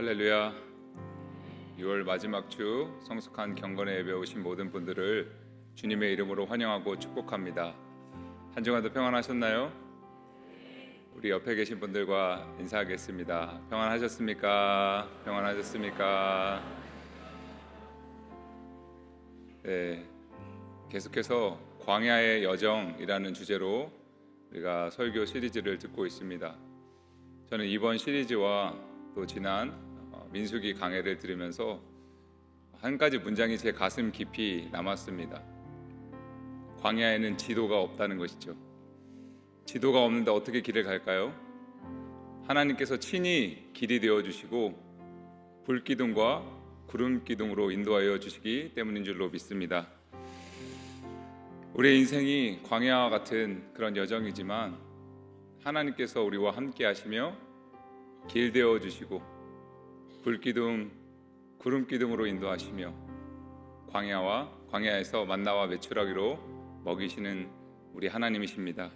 할렐루야. 6월 마지막 주 성숙한 경건의 예배 오신 모든 분들을 주님의 이름으로 환영하고 축복합니다. 한 주간도 평안하셨나요? 우리 옆에 계신 분들과 인사하겠습니다. 평안하셨습니까? 평안하셨습니까? 네, 계속해서 광야의 여정이라는 주제로 우리가 설교 시리즈를 듣고 있습니다. 저는 이번 시리즈와 또 지난 민수기 강해를 들으면서 한 가지 문장이 제 가슴 깊이 남았습니다. 광야에는 지도가 없다는 것이죠. 지도가 없는데 어떻게 길을 갈까요? 하나님께서 친히 길이 되어주시고 불기둥과 구름기둥으로 인도하여 주시기 때문인 줄로 믿습니다. 우리의 인생이 광야와 같은 그런 여정이지만 하나님께서 우리와 함께 하시며 길 되어주시고 불기둥, 구름기둥으로 인도하시며 광야에서 만나와 메추라기로 먹이시는 우리 하나님이십니다.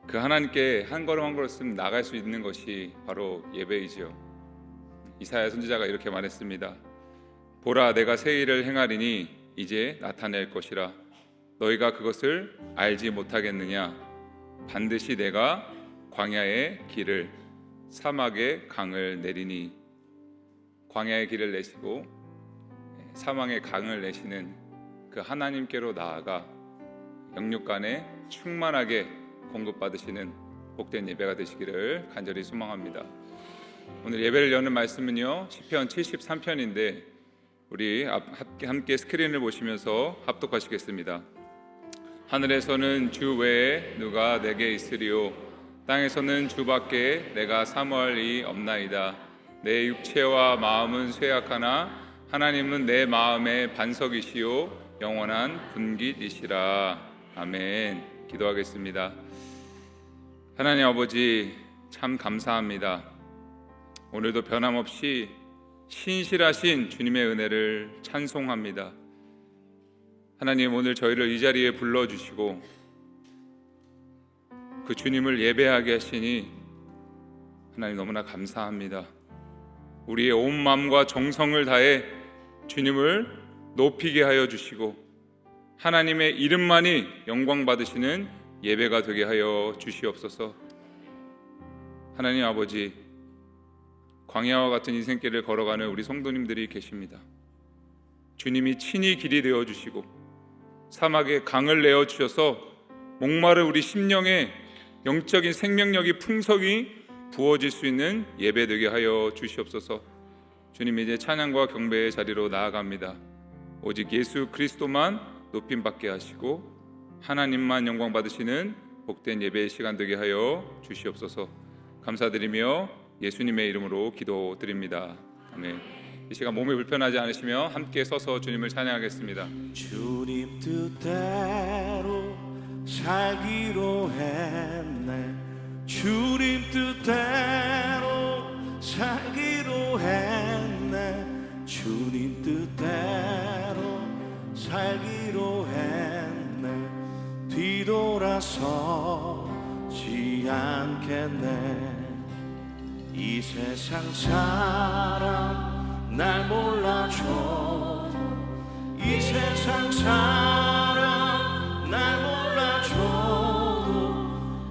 그 하나님께 한 걸음 한 걸음 나갈 수 있는 것이 바로 예배이지요. 이사야 선지자가 이렇게 말했습니다. 보라, 내가 새 일을 행하리니 이제 나타낼 것이라. 너희가 그것을 알지 못하겠느냐? 반드시 내가 광야의 길을, 사막의 강을 내리니. 광야의 길을 내시고 사망의 강을 내시는 그 하나님께로 나아가 영육간에 충만하게 공급받으시는 복된 예배가 되시기를 간절히 소망합니다. 오늘 예배를 여는 말씀은요, 시편 73편인데 우리 함께 스크린을 보시면서 합독하시겠습니다. 하늘에서는 주 외에 누가 내게 있으리요, 땅에서는 주밖에 내가 사모할 이 없나이다. 내 육체와 마음은 쇠약하나 하나님은 내 마음의 반석이시요 영원한 분깃이시라. 아멘. 기도하겠습니다. 하나님 아버지, 참 감사합니다. 오늘도 변함없이 신실하신 주님의 은혜를 찬송합니다. 하나님, 오늘 저희를 이 자리에 불러주시고 그 주님을 예배하게 하시니 하나님 너무나 감사합니다. 우리의 온 마음과 정성을 다해 주님을 높이게 하여 주시고 하나님의 이름만이 영광 받으시는 예배가 되게 하여 주시옵소서. 하나님 아버지, 광야와 같은 인생길을 걸어가는 우리 성도님들이 계십니다. 주님이 친히 길이 되어 주시고 사막에 강을 내어 주셔서 목마른 우리 심령에 영적인 생명력이 풍성히 부어질 수 있는 예배 되게 하여 주시옵소서. 주님, 이제 찬양과 경배의 자리로 나아갑니다. 오직 예수 그리스도만 높임 받게 하시고 하나님만 영광 받으시는 복된 예배의 시간 되게 하여 주시옵소서. 감사드리며 예수님의 이름으로 기도드립니다. 아멘. 이 시간 몸이 불편하지 않으시면 함께 서서 주님을 찬양하겠습니다. 주님 뜻대로 살기로 했네. 주님 뜻대로 살기로 했네. 주님 뜻대로 살기로 했네. 뒤돌아서지 않겠네. 이 세상 사람 날 몰라줘. 이 세상 사람 날 몰라줘도,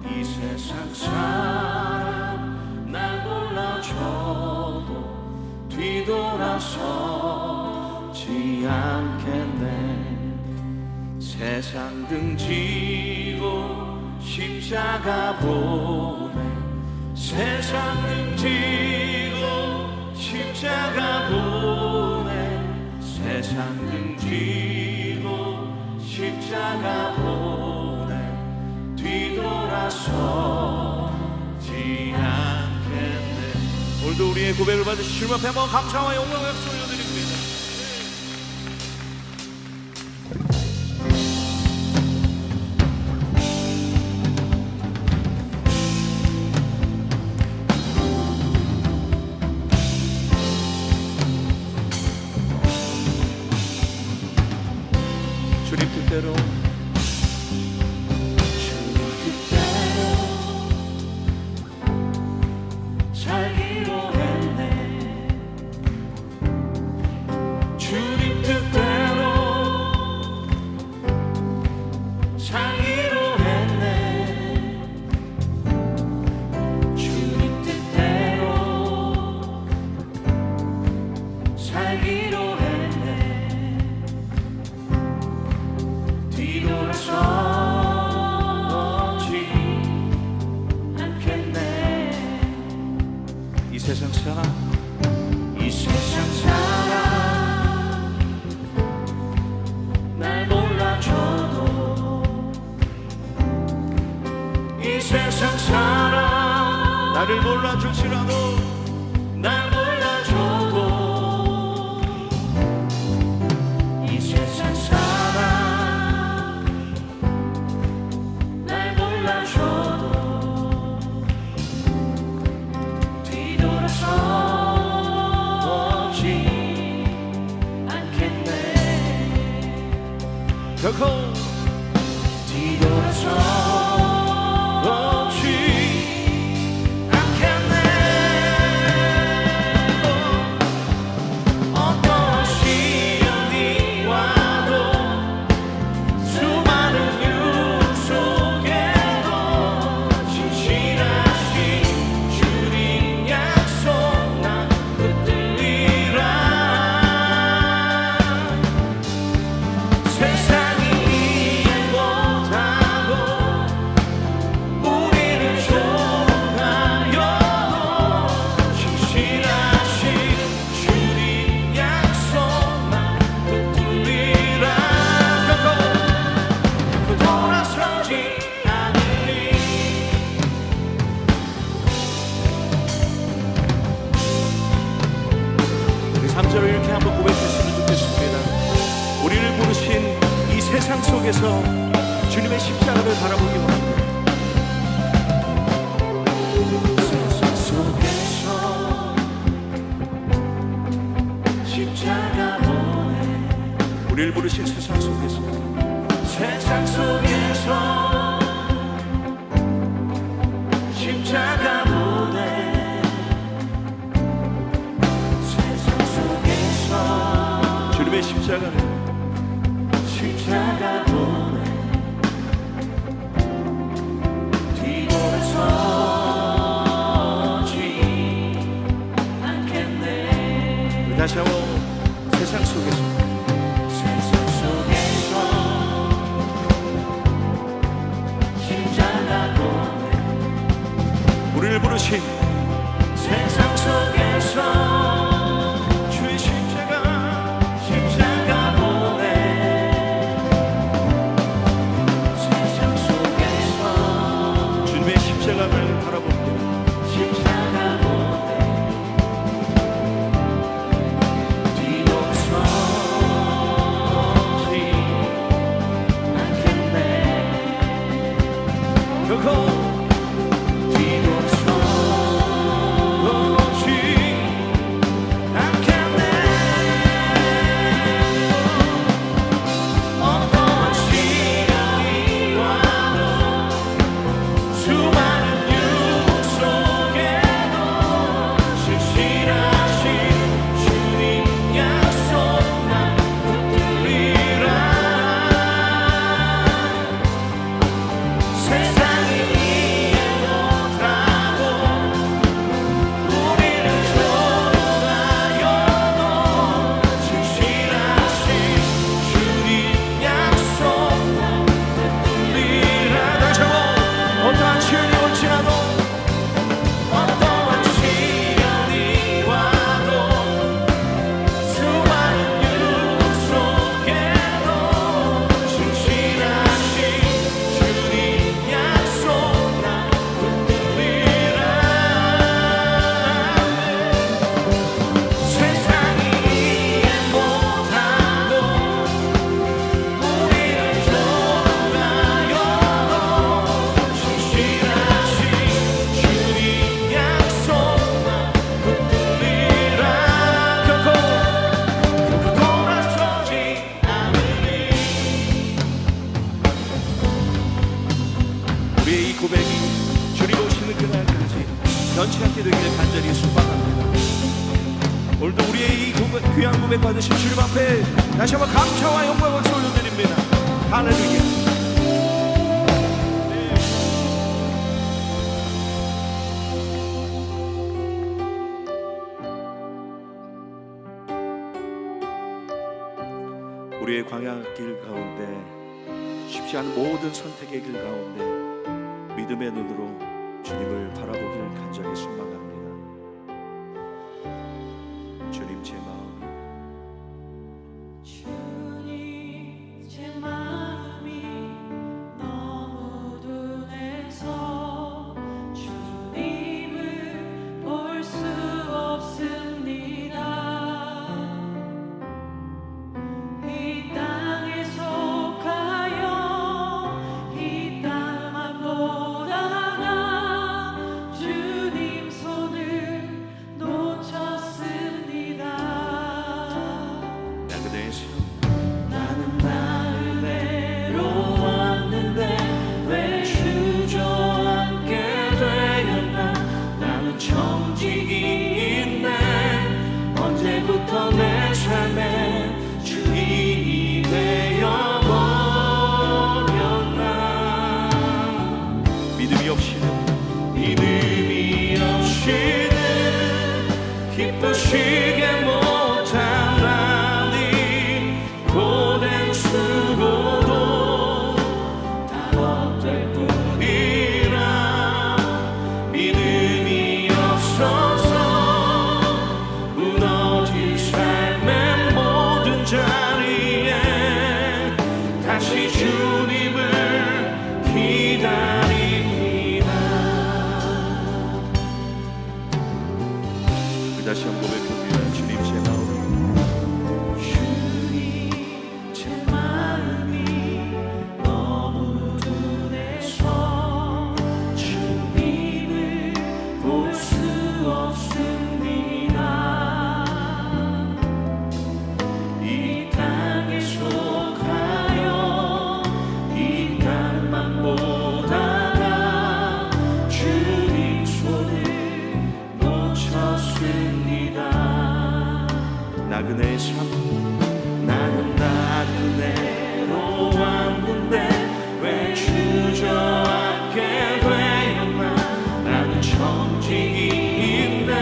이 세상 사람 날 몰라줘도 뒤돌아서지 않겠네. 세상 등지고 십자가 보네. 세상 등지고 십자가 보네. 세상 등지고 십자가 보네. 뒤돌아서지 않겠네. 오늘도 우리의 고백을 받으신 주님 앞에 한번 감사와 영광을 올려드립니다. 주님 뜻대로 살기로 했네. 세상 사람, 이 세상 사람 날 몰라줘도, 이 세상 사람 나를 몰라줄지라도, 날 몰라줘도, 이 세상 사람 날 몰라줘도 뒤돌아서지 않겠네. 결코 뒤돌아서지 않겠네. 어떠한 시련이 와도, 수많은 유혹 속에도 진실하신 주님 약속 난 붙들리라. 세상이 이해 못하고 우리를 조롱하여도 진실하신 주님 약속 난 붙들리라. 결코 돌아서지 않으리. 우리 3절을 이렇게 한번 고백했으면 좋겠습니다. 우리를 부르신 이 세상 속에서 주님의 십자가를 바라보기 원합니다. 세상 속에서 십자가 보내. 우리를 부르신 세상 속에서, 세상 속에서 십자가 보내. 세상 속에서 주님의 십자가 보내. 뒤돌아서지 않겠네. 다시 한번 세상 속에서, 세상 속에서 십자가 보내. 우리를 부르신 세상 속에서 주의 십자가 보내. 세상 속에서 주님의 십자가를 바라봅니다. 십자가 보내. 뒤돌아서지 않겠네. 결코 뒤돌아서지 않겠네. 어떠한 시련이 와도, 수많은 유혹 속에도 진실하신 주님 약속 난 붙들리라. 세상이 이해 못하고 우리를 조롱하여도 진실하신 주님 약속 난 붙들리라. 다시 한번 어떠한 시련이 올지라도, 어떠한 시련이 와도, 수많은 유혹 속에도 진실하신 주님 약속 난 붙들리라. 세상이 이해 못하고 우리를 조롱하여도 진실하신 주님 약속 난 붙들리라. 결코 돌아서지 않으리. 우리의 이 고백이 주님 오시는 그날까지 변치 않게 되기를 간절히 소망합니다. 오늘도 우리의 이 귀한 고백 받으신 주님 앞에 다시 한번 감사와 영광을 올려드립니다. 할렐루야. 우리의 광야길 가운데, 쉽지 않은 모든 선택의 길 가운데 믿음의 눈으로 주님을 바라보길 간절히 소망합니다. 기쁘시게 못하나니 고된 수고도 다 헛될 뿐이라 믿음이 없어서 무너진 삶의 모든 자리에 다시 주님을 기다립니다. 다시 한번 고백합니다. 주님 제 마음이 주님 제 마음이 너무 둔해서 주님을 볼 수 없습니다. 이 땅에 속하여 이 땅만 보다가 주님 손을 놓쳤습니다. 나그네의 삶 나는 나그네로 왔는데 왜 주저앉게 되었나. 나는 청직이 있네.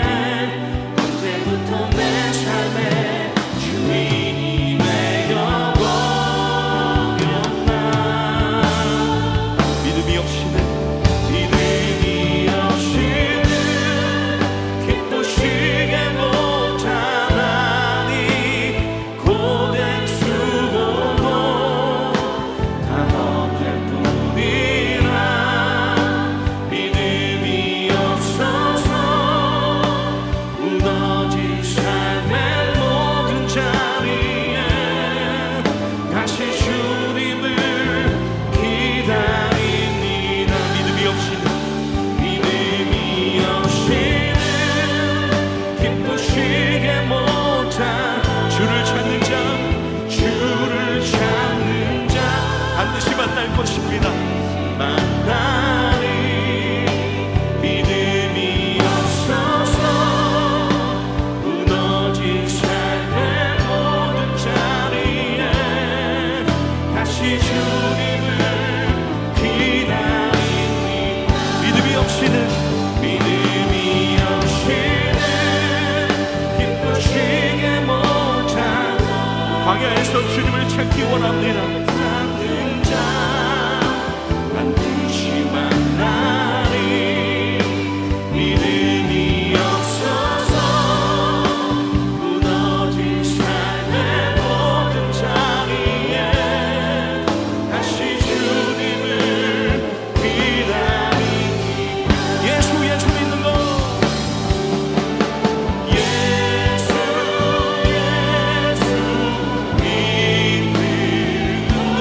언제부터 내 삶에 주인이 되어버렸나. 믿음이 없이는 기쁘시게 못하나니 고된 수고도 다 헛될 뿐이라 믿음이 없어서 무너진 삶의 모든 자리에 다시 주님을 기다립니다. 믿음이 없이는 기쁘시게 못한 주를 찾는 자 반드시 만날 것입니다. 만나리 믿음이 없어서 무너진 삶의 모든 자리에 다시 주님을 기다립니다. 믿음이 없이는 기쁘시게 못한 광야에서 주님을 찾기 원합니다. 찾는 자 반드시 만나리 믿음이 없어서 무너진 삶의 모든 자리에 다시 주님을 기다립니다. 예수 믿는 것 예수 믿는 것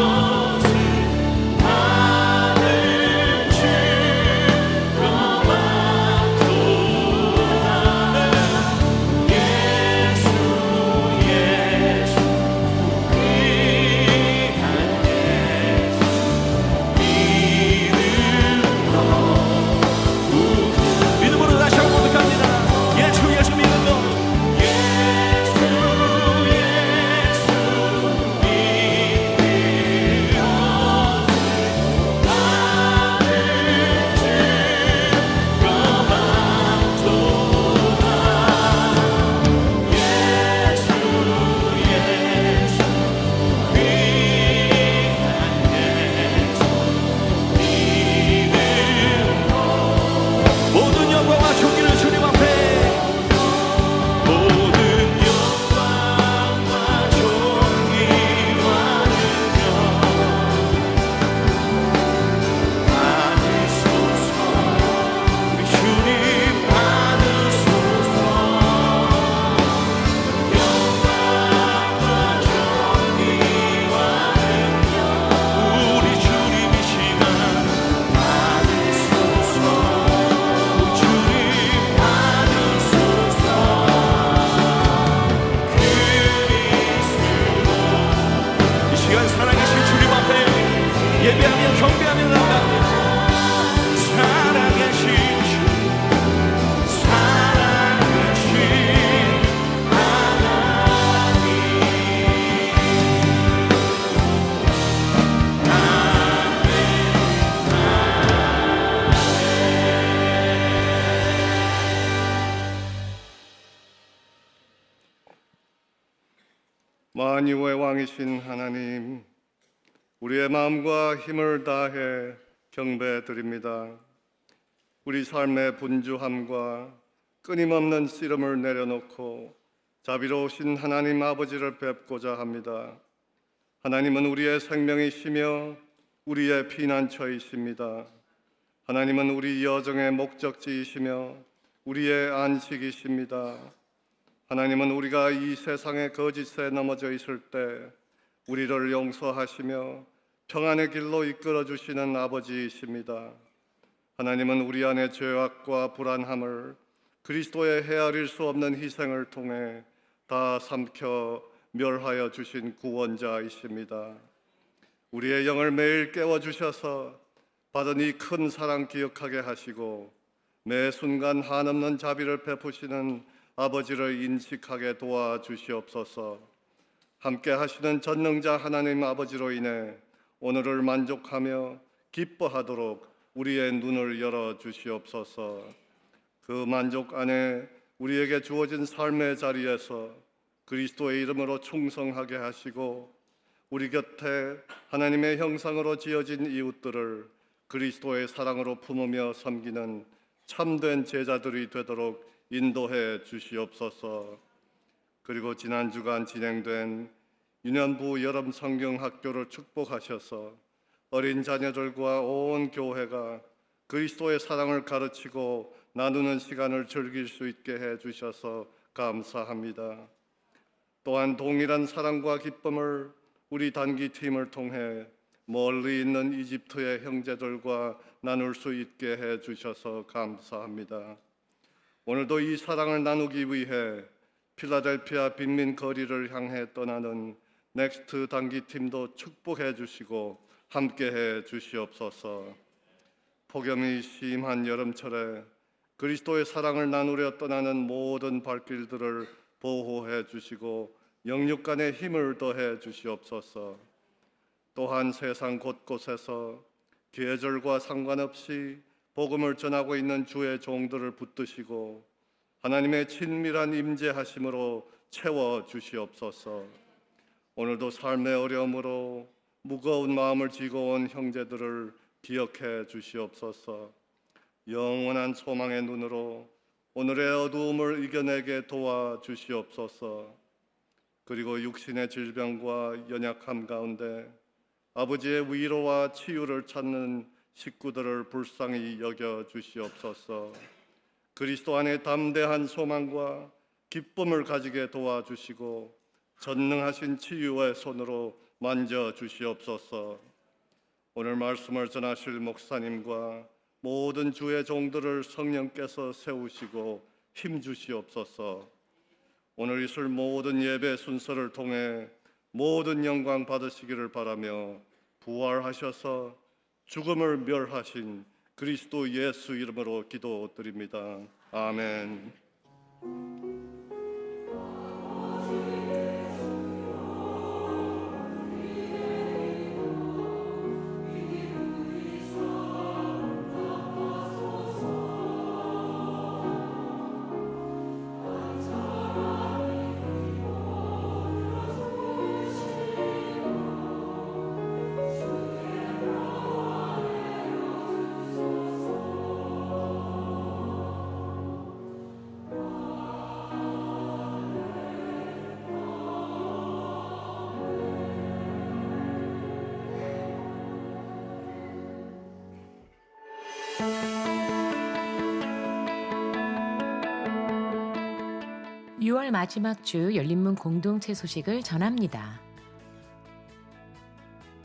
만유의 왕이신 하나님, 우리의 마음과 힘을 다해 경배드립니다. 우리 삶의 분주함과 끊임없는 씨름을 내려놓고 자비로우신 하나님 아버지를 뵙고자 합니다. 하나님은 우리의 생명이시며 우리의 피난처이십니다. 하나님은 우리 여정의 목적지이시며 우리의 안식이십니다. 하나님은 우리가 이 세상의 거짓에 넘어져 있을 때 우리를 용서하시며 평안의 길로 이끌어 주시는 아버지이십니다. 하나님은 우리 안의 죄악과 불안함을 그리스도의 헤아릴 수 없는 희생을 통해 다 삼켜 멸하여 주신 구원자이십니다. 우리의 영을 매일 깨워주셔서 받은 이 큰 사랑 기억하게 하시고 매 순간 한없는 자비를 베푸시는 아버지를 인식하게 도와주시옵소서. 함께 하시는 전능자 하나님 아버지로 인해 오늘을 만족하며 기뻐하도록 우리의 눈을 열어주시옵소서. 그 만족 안에 우리에게 주어진 삶의 자리에서 그리스도의 이름으로 충성하게 하시고 우리 곁에 하나님의 형상으로 지어진 이웃들을 그리스도의 사랑으로 품으며 섬기는 참된 제자들이 되도록 인도해 주시옵소서. 그리고 지난 주간 진행된 유년부 여름 성경 학교를 축복하셔서 어린 자녀들과 온 교회가 그리스도의 사랑을 가르치고 나누는 시간을 즐길 수 있게 해 주셔서 감사합니다. 또한 동일한 사랑과 기쁨을 우리 단기팀을 통해 멀리 있는 이집트의 형제들과 나눌 수 있게 해 주셔서 감사합니다. 오늘도 이 사랑을 나누기 위해 필라델피아 빈민 거리를 향해 떠나는 넥스트 단기팀도 축복해 주시고 함께해 주시옵소서. 폭염이 심한 여름철에 그리스도의 사랑을 나누려 떠나는 모든 발길들을 보호해 주시고 영육간의 힘을 더해 주시옵소서. 또한 세상 곳곳에서 계절과 상관없이 복음을 전하고 있는 주의 종들을 붙드시고 하나님의 친밀한 임재하심으로 채워 주시옵소서. 오늘도 삶의 어려움으로 무거운 마음을 지고 온 형제들을 기억해 주시옵소서. 영원한 소망의 눈으로 오늘의 어두움을 이겨내게 도와 주시옵소서. 그리고 육신의 질병과 연약함 가운데 아버지의 위로와 치유를 찾는 식구들을 불쌍히 여겨 주시옵소서. 그리스도 안에 담대한 소망과 기쁨을 가지게 도와주시고 전능하신 치유의 손으로 만져 주시옵소서. 오늘 말씀을 전하실 목사님과 모든 주의 종들을 성령께서 세우시고 힘 주시옵소서. 오늘 있을 모든 예배 순서를 통해 모든 영광 받으시기를 바라며 부활하셔서 죽음을 멸하신 그리스도 예수 이름으로 기도드립니다. 아멘. (6월) 마지막 주 열린문 공동체 소식을 전합니다.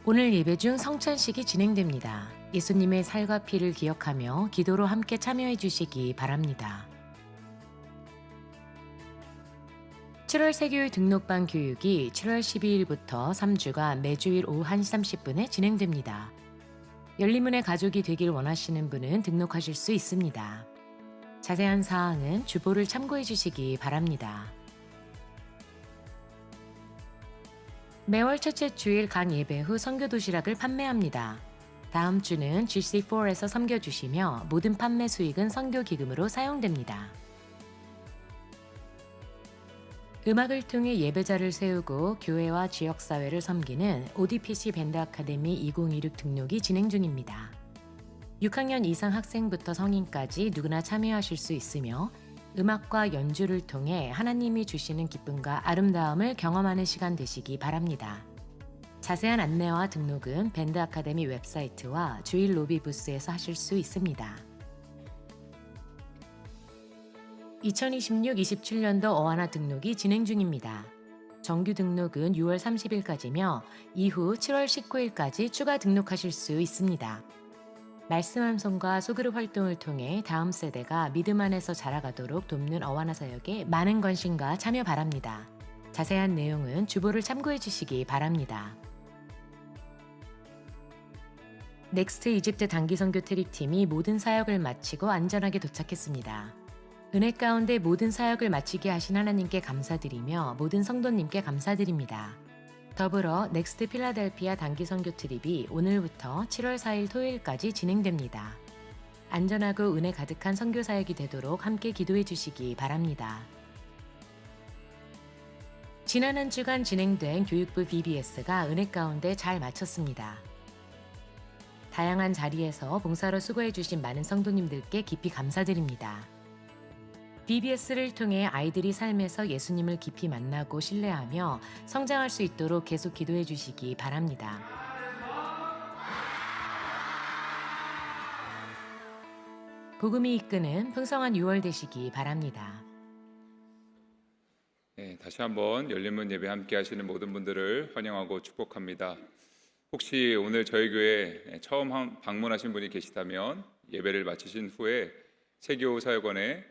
오늘 예배 중 성찬식이 진행됩니다. 예수님의 살과 피를 기억하며 기도로 함께 참여해 주시기 바랍니다. 7월 세교회 등록반 교육이 7월 12일부터 3주간 매주일 오후 1시 30분에 진행됩니다. 열린문의 가족이 되길 원하시는 분은 등록하실 수 있습니다. 자세한 사항은 주보를 참고해 주시기 바랍니다. 매월 첫째 주일 각 예배 후 선교 도시락을 판매합니다. 다음 주는 GC4에서 섬겨주시며 모든 판매 수익은 선교 기금으로 사용됩니다. 음악을 통해 예배자를 세우고 교회와 지역사회를 섬기는 ODPC 밴드 아카데미 2026 등록이 진행 중입니다. 6학년 이상 학생부터 성인까지 누구나 참여하실 수 있으며 음악과 연주를 통해 하나님이 주시는 기쁨과 아름다움을 경험하는 시간 되시기 바랍니다. 자세한 안내와 등록은 밴드 아카데미 웹사이트와 주일 로비 부스에서 하실 수 있습니다. 2026-27년도 어하나 등록이 진행 중입니다. 정규 등록은 6월 30일까지며 이후 7월 19일까지 추가 등록하실 수 있습니다. 말씀 함송과 소그룹 활동을 통해 다음 세대가 믿음 안에서 자라가도록 돕는 어하나 사역에 많은 관심과 참여 바랍니다. 자세한 내용은 주보를 참고해 주시기 바랍니다. 넥스트 이집트 단기 선교 트립팀이 모든 사역을 마치고 안전하게 도착했습니다. 은혜 가운데 모든 사역을 마치게 하신 하나님께 감사드리며 모든 성도님께 감사드립니다. 더불어 넥스트 필라델피아 단기 선교 트립이 오늘부터 7월 4일 토요일까지 진행됩니다. 안전하고 은혜 가득한 선교 사역이 되도록 함께 기도해 주시기 바랍니다. 지난 한 주간 진행된 교육부 VBS가 은혜 가운데 잘 마쳤습니다. 다양한 자리에서 봉사로 수고해 주신 많은 성도님들께 깊이 감사드립니다. VBS를 통해 아이들이 삶에서 예수님을 깊이 만나고 신뢰하며 성장할 수 있도록 계속 기도해 주시기 바랍니다. 복음이 이끄는 풍성한 6월 되시기 바랍니다. 네, 다시 한번 열린문 예배 함께 하시는 모든 분들을 환영하고 축복합니다. 혹시 오늘 저희 교회 처음 방문하신 분이 계시다면 예배를 마치신 후에 세교 사역원의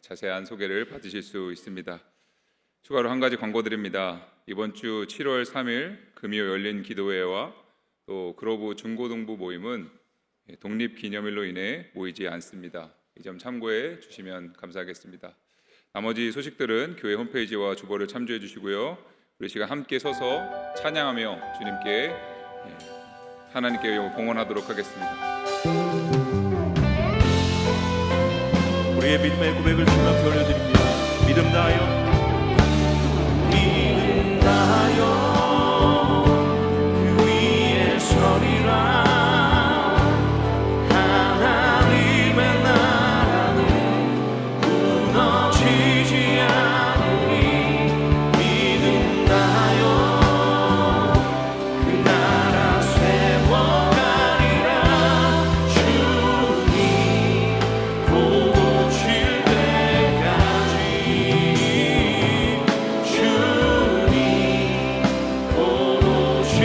자세한 소개를 받으실 수 있습니다. 추가로 한 가지 광고드립니다. 이번 주 7월 3일 금요 열린 기도회와 또 그로브 중고등부 모임은 독립기념일로 인해 모이지 않습니다. 이 점 참고해 주시면 감사하겠습니다. 나머지 소식들은 교회 홈페이지와 주보를 참조해 주시고요. 우리 시간 함께 서서 찬양하며 주님께 하나님께 봉헌하도록 하겠습니다. 우리의 믿음의 고백을 주님 앞에 올려드립니다. 믿음 다하여 그 위에 서리라. 하나님의 나라는 무너지지 않으니 믿음 다하여 그 나라 세워가리라. 주님 보실 때까지 주님 보실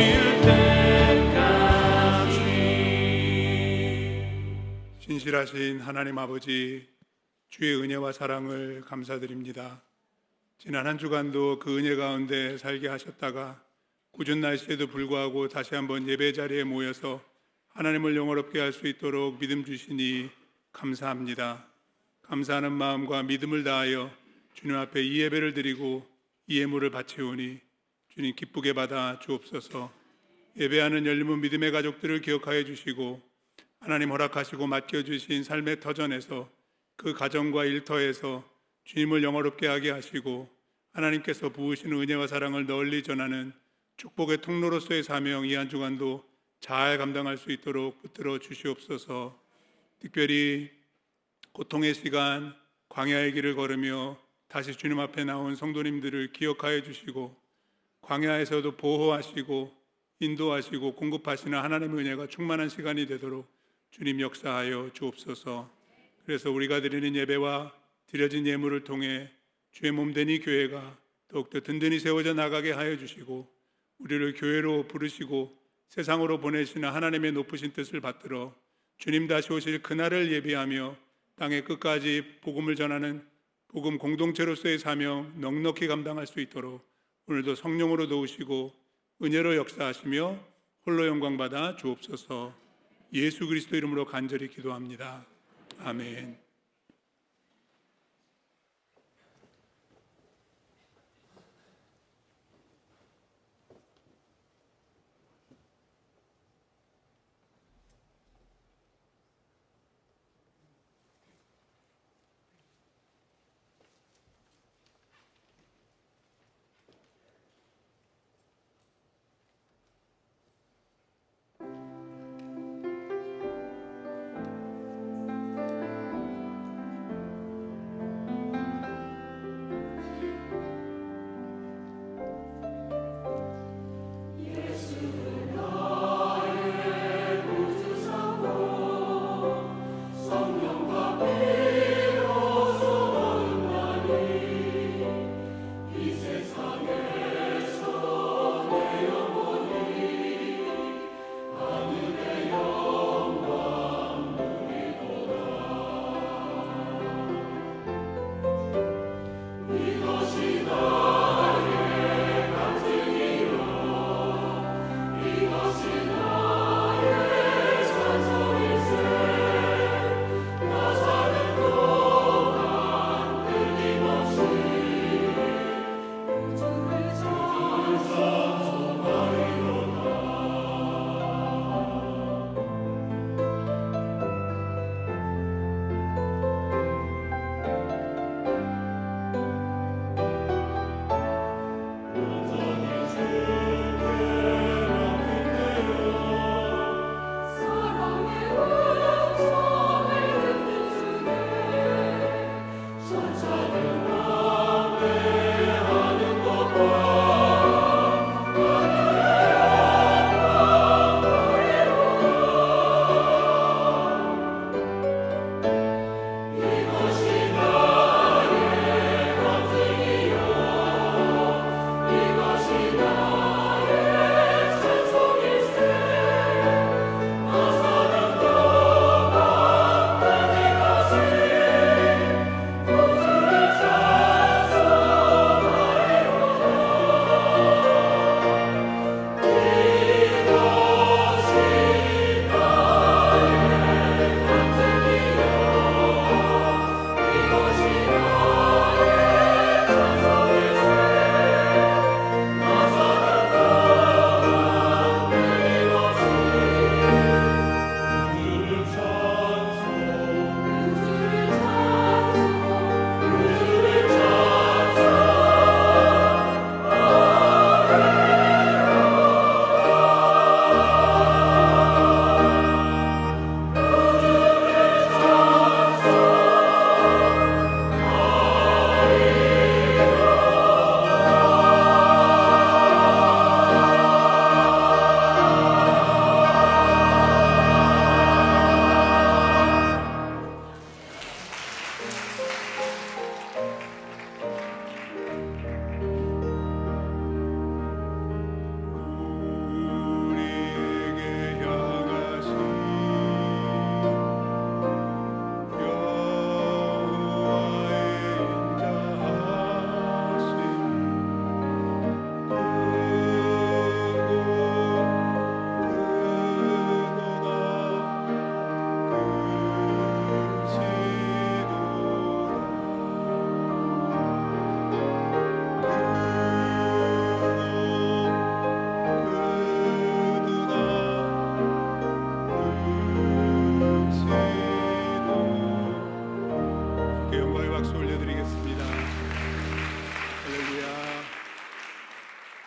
때까지. 신실하신 하나님 아버지, 주의 은혜와 사랑을 감사드립니다. 지난 한 주간도 그 은혜 가운데 살게 하셨다가 궂은 날씨에도 불구하고 다시 한번 예배 자리에 모여서 하나님을 영화롭게 할 수 있도록 믿음 주시니 감사합니다. 감사하는 마음과 믿음을 다하여 주님 앞에 이 예배를 드리고 이 예물을 바치오니 주님 기쁘게 받아 주옵소서. 예배하는 열림문 믿음의 가족들을 기억하여 주시고 하나님 허락하시고 맡겨주신 삶의 터전에서 그 가정과 일터에서 주님을 영화롭게 하게 하시고 하나님께서 부으시는 은혜와 사랑을 널리 전하는 축복의 통로로서의 사명 이 한 주간도 잘 감당할 수 있도록 붙들어 주시옵소서. 특별히 고통의 시간 광야의 길을 걸으며 다시 주님 앞에 나온 성도님들을 기억하여 주시고 광야에서도 보호하시고 인도하시고 공급하시는 하나님의 은혜가 충만한 시간이 되도록 주님 역사하여 주옵소서. 그래서 우리가 드리는 예배와 드려진 예물을 통해 주의 몸된 이 교회가 더욱더 든든히 세워져 나가게 하여 주시고 우리를 교회로 부르시고 세상으로 보내시는 하나님의 높으신 뜻을 받들어 주님 다시 오실 그날을 예비하며 땅의 끝까지 복음을 전하는 복음 공동체로서의 사명 넉넉히 감당할 수 있도록 오늘도 성령으로 도우시고 은혜로 역사하시며 홀로 영광 받아 주옵소서. 예수 그리스도 이름으로 간절히 기도합니다. 아멘.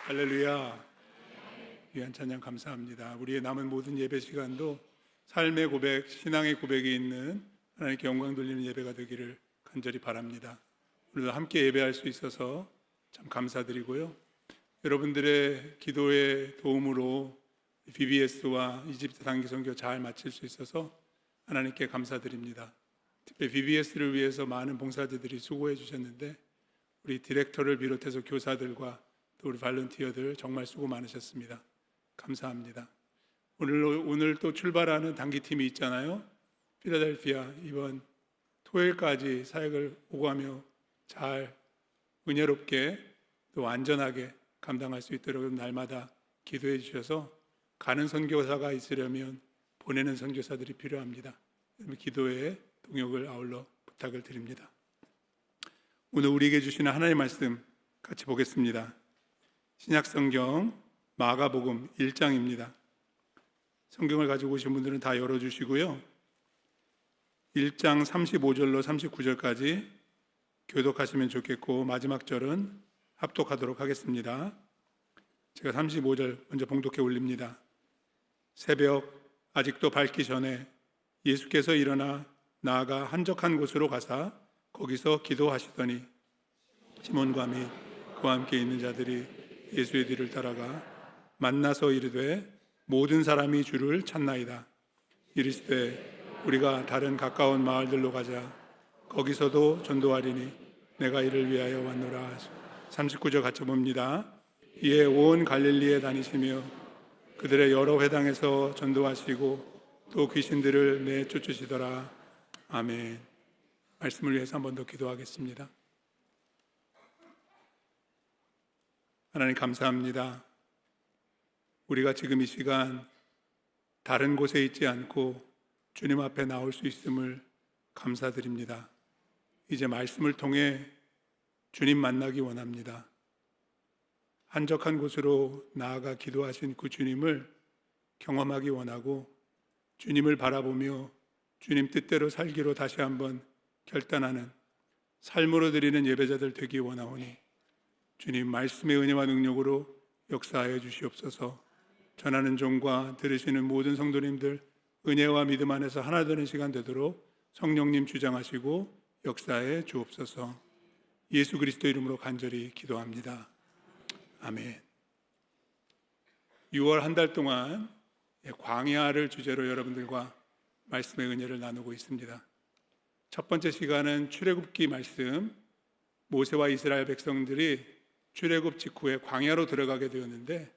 할렐루야. 귀한 찬양 감사합니다. 우리의 남은 모든 예배 시간도 삶의 고백, 신앙의 고백이 있는 하나님께 영광 돌리는 예배가 되기를 간절히 바랍니다. 오늘도 함께 예배할 수 있어서 참 감사드리고요. 여러분들의 기도의 도움으로 BBS와 이집트 단기 선교 잘 마칠 수 있어서 하나님께 감사드립니다. 특히 BBS를 위해서 많은 봉사자들이 수고해 주셨는데 우리 디렉터를 비롯해서 교사들과 또 우리 발런티어들 정말 수고 많으셨습니다. 감사합니다. 오늘 또 출발하는 단기팀이 있잖아요. 필라델피아 이번 토요일까지 사역을 오고하며 잘 은혜롭게 또 안전하게 감당할 수 있도록 날마다 기도해 주셔서 가는 선교사가 있으려면 보내는 선교사들이 필요합니다. 기도에 동역을 아울러 부탁을 드립니다. 오늘 우리에게 주시는 하나님의 말씀 같이 보겠습니다. 신약성경 마가복음 1장입니다. 성경을 가지고 오신 분들은 다 열어주시고요. 1장 35절로 39절까지 교독하시면 좋겠고 마지막 절은 합독하도록 하겠습니다. 제가 35절 먼저 봉독해 올립니다. 새벽 아직도 밝기 전에 예수께서 일어나 나아가 한적한 곳으로 가사 거기서 기도하시더니 시몬과 및 그와 함께 있는 자들이 예수의 뒤를 따라가 만나서 이르되 모든 사람이 주를 찾나이다. 이르시되 우리가 다른 가까운 마을들로 가자. 거기서도 전도하리니 내가 이를 위하여 왔노라. 39절 같이 봅니다. 이에 온 갈릴리에 다니시며 그들의 여러 회당에서 전도하시고 또 귀신들을 내쫓으시더라. 아멘. 말씀을 위해서 한 번 더 기도하겠습니다. 하나님 감사합니다. 우리가 지금 이 시간 다른 곳에 있지 않고 주님 앞에 나올 수 있음을 감사드립니다. 이제 말씀을 통해 주님 만나기 원합니다. 한적한 곳으로 나아가 기도하신 그 주님을 경험하기 원하고 주님을 바라보며 주님 뜻대로 살기로 다시 한번 결단하는 삶으로 드리는 예배자들 되기 원하오니 주님 말씀의 은혜와 능력으로 역사하여 주시옵소서. 전하는 종과 들으시는 모든 성도님들 은혜와 믿음 안에서 하나 되는 시간 되도록 성령님 주장하시고 역사해 주옵소서. 예수 그리스도 이름으로 간절히 기도합니다. 아멘. 6월 한 달 동안 광야를 주제로 여러분들과 말씀의 은혜를 나누고 있습니다. 첫 번째 시간은 출애굽기 말씀, 모세와 이스라엘 백성들이 출애굽 직후에 광야로 들어가게 되었는데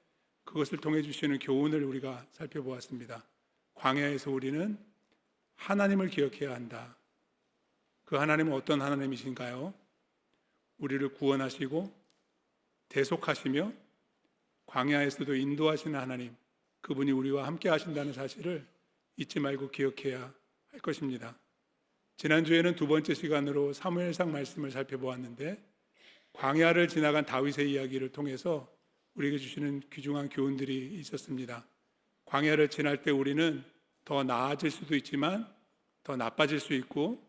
그것을 통해 주시는 교훈을 우리가 살펴보았습니다. 광야에서 우리는 하나님을 기억해야 한다. 그 하나님은 어떤 하나님이신가요? 우리를 구원하시고 대속하시며 광야에서도 인도하시는 하나님, 그분이 우리와 함께 하신다는 사실을 잊지 말고 기억해야 할 것입니다. 지난주에는 두 번째 시간으로 사무엘상 말씀을 살펴보았는데 광야를 지나간 다윗의 이야기를 통해서 우리에게 주시는 귀중한 교훈들이 있었습니다. 광야를 지날 때 우리는 더 나아질 수도 있지만 더 나빠질 수 있고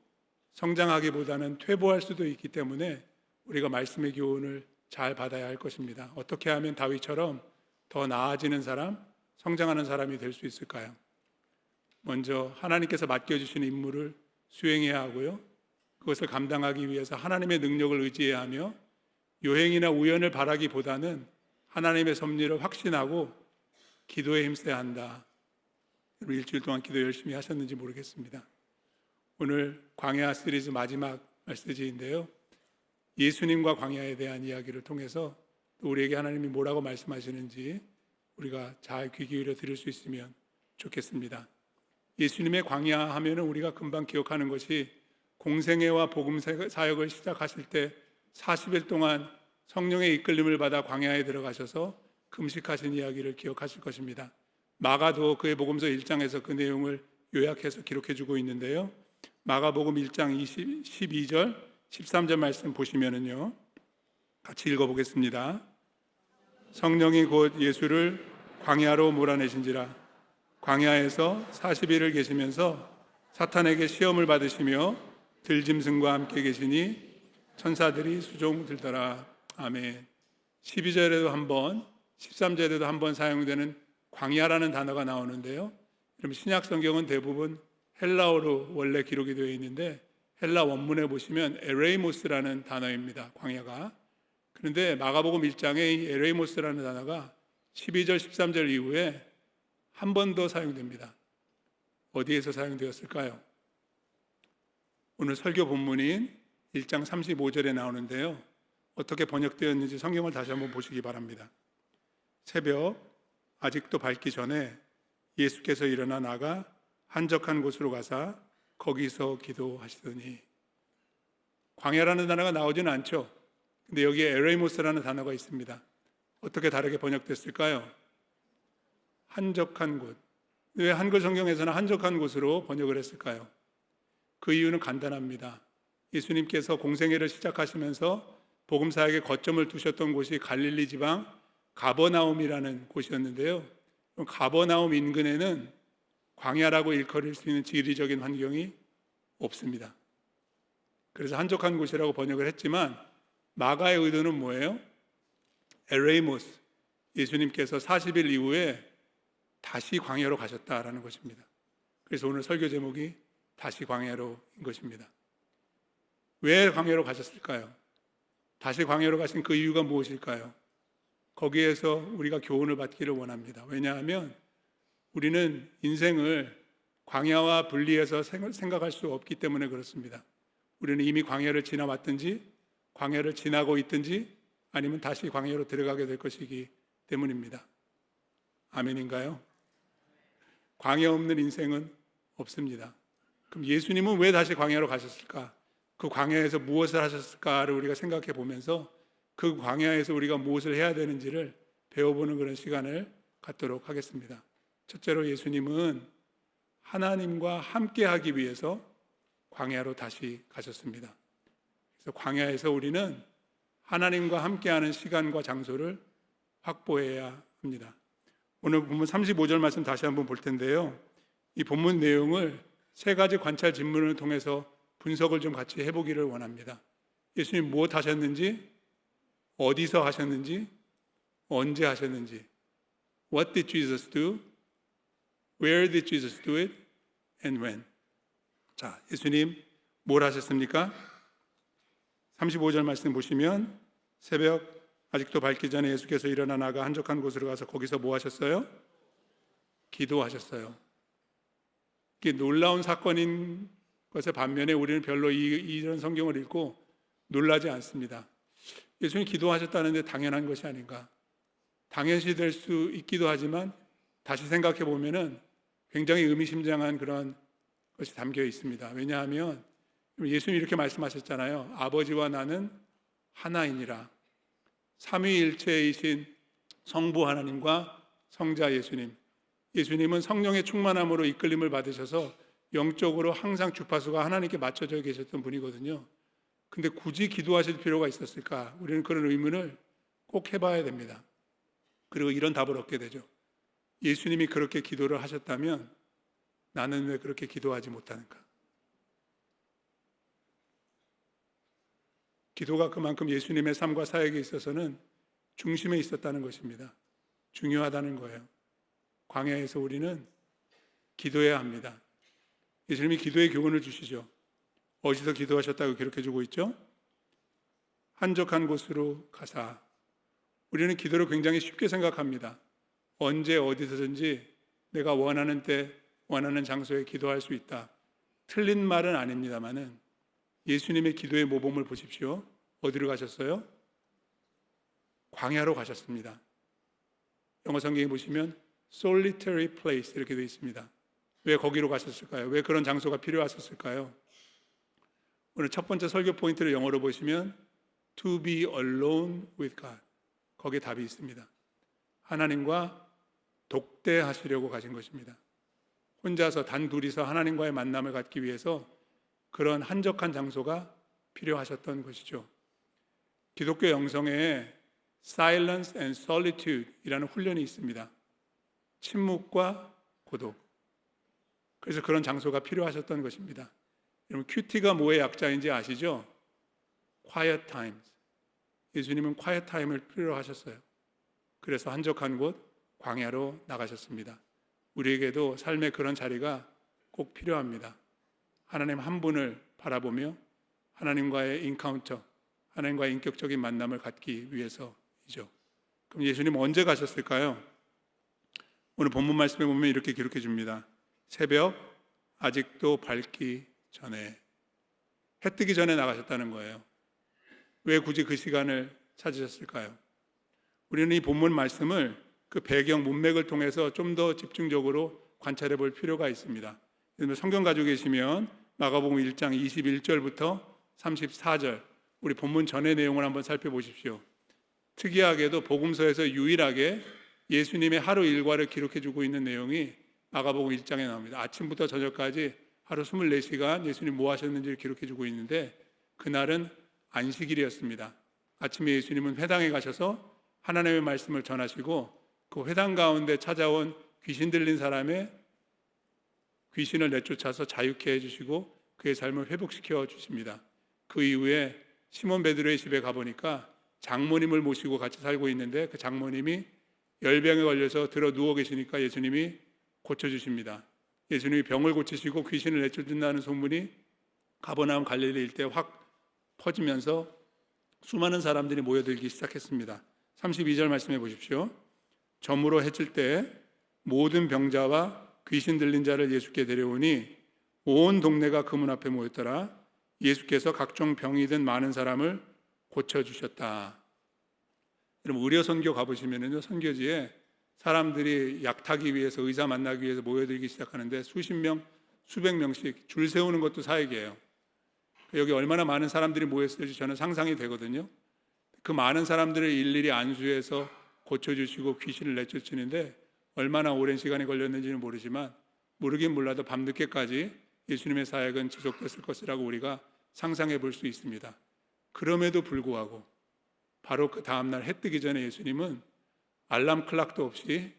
성장하기보다는 퇴보할 수도 있기 때문에 우리가 말씀의 교훈을 잘 받아야 할 것입니다. 어떻게 하면 다윗처럼 더 나아지는 사람, 성장하는 사람이 될 수 있을까요? 먼저 하나님께서 맡겨주신 임무를 수행해야 하고요. 그것을 감당하기 위해서 하나님의 능력을 의지해야 하며 요행이나 우연을 바라기보다는 하나님의 섭리를 확신하고 기도에 힘써야 한다. 여러분 일주일 동안 기도 열심히 하셨는지 모르겠습니다. 오늘 광야 시리즈 마지막 메시지인데요. 예수님과 광야에 대한 이야기를 통해서 또 우리에게 하나님이 뭐라고 말씀하시는지 우리가 잘 귀 기울여 들을 수 있으면 좋겠습니다. 예수님의 광야 하면은 우리가 금방 기억하는 것이 공생애와 복음 사역을 시작하실 때 40일 동안 성령의 이끌림을 받아 광야에 들어가셔서 금식하신 이야기를 기억하실 것입니다. 마가도 그의 복음서 1장에서 그 내용을 요약해서 기록해 주고 있는데요. 마가복음 1장 12절 13절 말씀 보시면은요. 같이 읽어보겠습니다. 성령이 곧 예수를 광야로 몰아내신지라 광야에서 40일을 계시면서 사탄에게 시험을 받으시며 들짐승과 함께 계시니 천사들이 수종 들더라. 아멘. 12절에도 한번 13절에도 한번 사용되는 광야라는 단어가 나오는데요. 그럼 신약 성경은 대부분 헬라어로 원래 기록이 되어 있는데 헬라 원문에 보시면 에레이모스라는 단어입니다. 광야가. 그런데 마가복음 1장에 이 에레이모스라는 단어가 12절 13절 이후에 한 번 더 사용됩니다. 어디에서 사용되었을까요? 오늘 설교 본문인 1장 35절에 나오는데요. 어떻게 번역되었는지 성경을 다시 한번 보시기 바랍니다. 새벽 아직도 밝기 전에 예수께서 일어나 나가 한적한 곳으로 가사 거기서 기도하시더니. 광야라는 단어가 나오지는 않죠. 근데 여기에 에레이모스라는 단어가 있습니다. 어떻게 다르게 번역됐을까요? 한적한 곳. 왜 한글 성경에서는 한적한 곳으로 번역을 했을까요? 그 이유는 간단합니다. 예수님께서 공생애를 시작하시면서 복음사역에 거점을 두셨던 곳이 갈릴리 지방 가버나움이라는 곳이었는데요. 가버나움 인근에는 광야라고 일컬을 수 있는 지리적인 환경이 없습니다. 그래서 한적한 곳이라고 번역을 했지만 마가의 의도는 뭐예요? 에레이모스, 예수님께서 40일 이후에 다시 광야로 가셨다라는 것입니다. 그래서 오늘 설교 제목이 다시 광야로인 것입니다. 왜 광야로 가셨을까요? 다시 광야로 가신 그 이유가 무엇일까요? 거기에서 우리가 교훈을 받기를 원합니다. 왜냐하면 우리는 인생을 광야와 분리해서 생각할 수 없기 때문에 그렇습니다. 우리는 이미 광야를 지나왔든지 광야를 지나고 있든지 아니면 다시 광야로 들어가게 될 것이기 때문입니다. 아멘인가요? 광야 없는 인생은 없습니다. 그럼 예수님은 왜 다시 광야로 가셨을까? 그 광야에서 무엇을 하셨을까를 우리가 생각해 보면서 그 광야에서 우리가 무엇을 해야 되는지를 배워보는 그런 시간을 갖도록 하겠습니다. 첫째로 예수님은 하나님과 함께하기 위해서 광야로 다시 가셨습니다. 그래서 광야에서 우리는 하나님과 함께하는 시간과 장소를 확보해야 합니다. 오늘 본문 35절 말씀 다시 한번 볼 텐데요. 이 본문 내용을 세 가지 관찰 질문을 통해서 분석을 좀 같이 해보기를 원합니다. 예수님 무엇 하셨는지, 어디서 하셨는지, 언제 하셨는지. What did Jesus do? Where did Jesus do it? And when? 자, 예수님 뭘 하셨습니까? 35절 말씀 보시면 새벽 아직도 밝기 전에 예수께서 일어나 나가 한적한 곳으로 가서 거기서 뭐 하셨어요? 기도하셨어요. 이게 놀라운 사건인 것에 반면에 우리는 별로 이런 성경을 읽고 놀라지 않습니다. 예수님 기도하셨다는데 당연한 것이 아닌가? 당연시 될 수 있기도 하지만 다시 생각해 보면은 굉장히 의미심장한 그런 것이 담겨 있습니다. 왜냐하면 예수님이 이렇게 말씀하셨잖아요. 아버지와 나는 하나이니라. 삼위일체이신 성부 하나님과 성자 예수님. 예수님은 성령의 충만함으로 이끌림을 받으셔서 영적으로 항상 주파수가 하나님께 맞춰져 계셨던 분이거든요. 근데 굳이 기도하실 필요가 있었을까? 우리는 그런 의문을 꼭 해봐야 됩니다. 그리고 이런 답을 얻게 되죠. 예수님이 그렇게 기도를 하셨다면 나는 왜 그렇게 기도하지 못하는가? 기도가 그만큼 예수님의 삶과 사역에 있어서는 중심에 있었다는 것입니다. 중요하다는 거예요. 광야에서 우리는 기도해야 합니다. 예수님이 기도의 교훈을 주시죠. 어디서 기도하셨다고 기록해주고 있죠? 한적한 곳으로 가사. 우리는 기도를 굉장히 쉽게 생각합니다. 언제 어디서든지 내가 원하는 때 원하는 장소에 기도할 수 있다. 틀린 말은 아닙니다만은 예수님의 기도의 모범을 보십시오. 어디로 가셨어요? 광야로 가셨습니다. 영어 성경에 보시면 solitary place 이렇게 되어 있습니다. 왜 거기로 가셨을까요? 왜 그런 장소가 필요하셨을까요? 오늘 첫 번째 설교 포인트를 영어로 보시면 to be alone with God. 거기에 답이 있습니다. 하나님과 독대하시려고 가신 것입니다. 혼자서 단둘이서 하나님과의 만남을 갖기 위해서 그런 한적한 장소가 필요하셨던 것이죠. 기독교 영성에 Silence and Solitude 이라는 훈련이 있습니다. 침묵과 고독. 그래서 그런 장소가 필요하셨던 것입니다. 여러분 큐티가 뭐의 약자인지 아시죠? Quiet times. 예수님은 quiet time을 필요로 하셨어요. 그래서 한적한 곳 광야로 나가셨습니다. 우리에게도 삶의 그런 자리가 꼭 필요합니다. 하나님 한 분을 바라보며 하나님과의 인카운터, 하나님과의 인격적인 만남을 갖기 위해서이죠. 그럼 예수님 언제 가셨을까요? 오늘 본문 말씀에 보면 이렇게 기록해 줍니다. 새벽 아직도 밝기 전에, 해 뜨기 전에 나가셨다는 거예요. 왜 굳이 그 시간을 찾으셨을까요? 우리는 이 본문 말씀을 그 배경 문맥을 통해서 좀 더 집중적으로 관찰해 볼 필요가 있습니다. 성경 가지고 계시면 마가복음 1장 21절부터 34절, 우리 본문 전의 내용을 한번 살펴보십시오. 특이하게도 복음서에서 유일하게 예수님의 하루 일과를 기록해 주고 있는 내용이 마가복음 1장에 나옵니다. 아침부터 저녁까지 하루 24시간 예수님 뭐 하셨는지를 기록해 주고 있는데, 그날은 안식일이었습니다. 아침에 예수님은 회당에 가셔서 하나님의 말씀을 전하시고, 그 회당 가운데 찾아온 귀신 들린 사람의 귀신을 내쫓아서 자유케 해주시고 그의 삶을 회복시켜 주십니다. 그 이후에 시몬 베드로의 집에 가보니까 장모님을 모시고 같이 살고 있는데, 그 장모님이 열병에 걸려서 들어 누워 계시니까 예수님이 고쳐주십니다. 예수님이 병을 고치시고 귀신을 내쫓는다는 소문이 가버나움 갈릴리 일대에 확 퍼지면서 수많은 사람들이 모여들기 시작했습니다. 32절 말씀해 보십시오. 저물어 해질 때 모든 병자와 귀신 들린 자를 예수께 데려오니 온 동네가 그 문 앞에 모였더라. 예수께서 각종 병이 든 많은 사람을 고쳐주셨다. 여러분, 의료 선교 가보시면은요, 선교지에 사람들이 약타기 위해서, 의사 만나기 위해서 모여들기 시작하는데 수십 명, 수백 명씩 줄 세우는 것도 사역이에요. 여기 얼마나 많은 사람들이 모였을지 저는 상상이 되거든요. 그 많은 사람들을 일일이 안수해서 고쳐주시고 귀신을 내쫓으는데 얼마나 오랜 시간이 걸렸는지는 모르지만, 모르긴 몰라도 밤늦게까지 예수님의 사역은 지속됐을 것이라고 우리가 상상해 볼 수 있습니다. 그럼에도 불구하고 바로 그 다음날 해 뜨기 전에 예수님은 알람 클락도 없이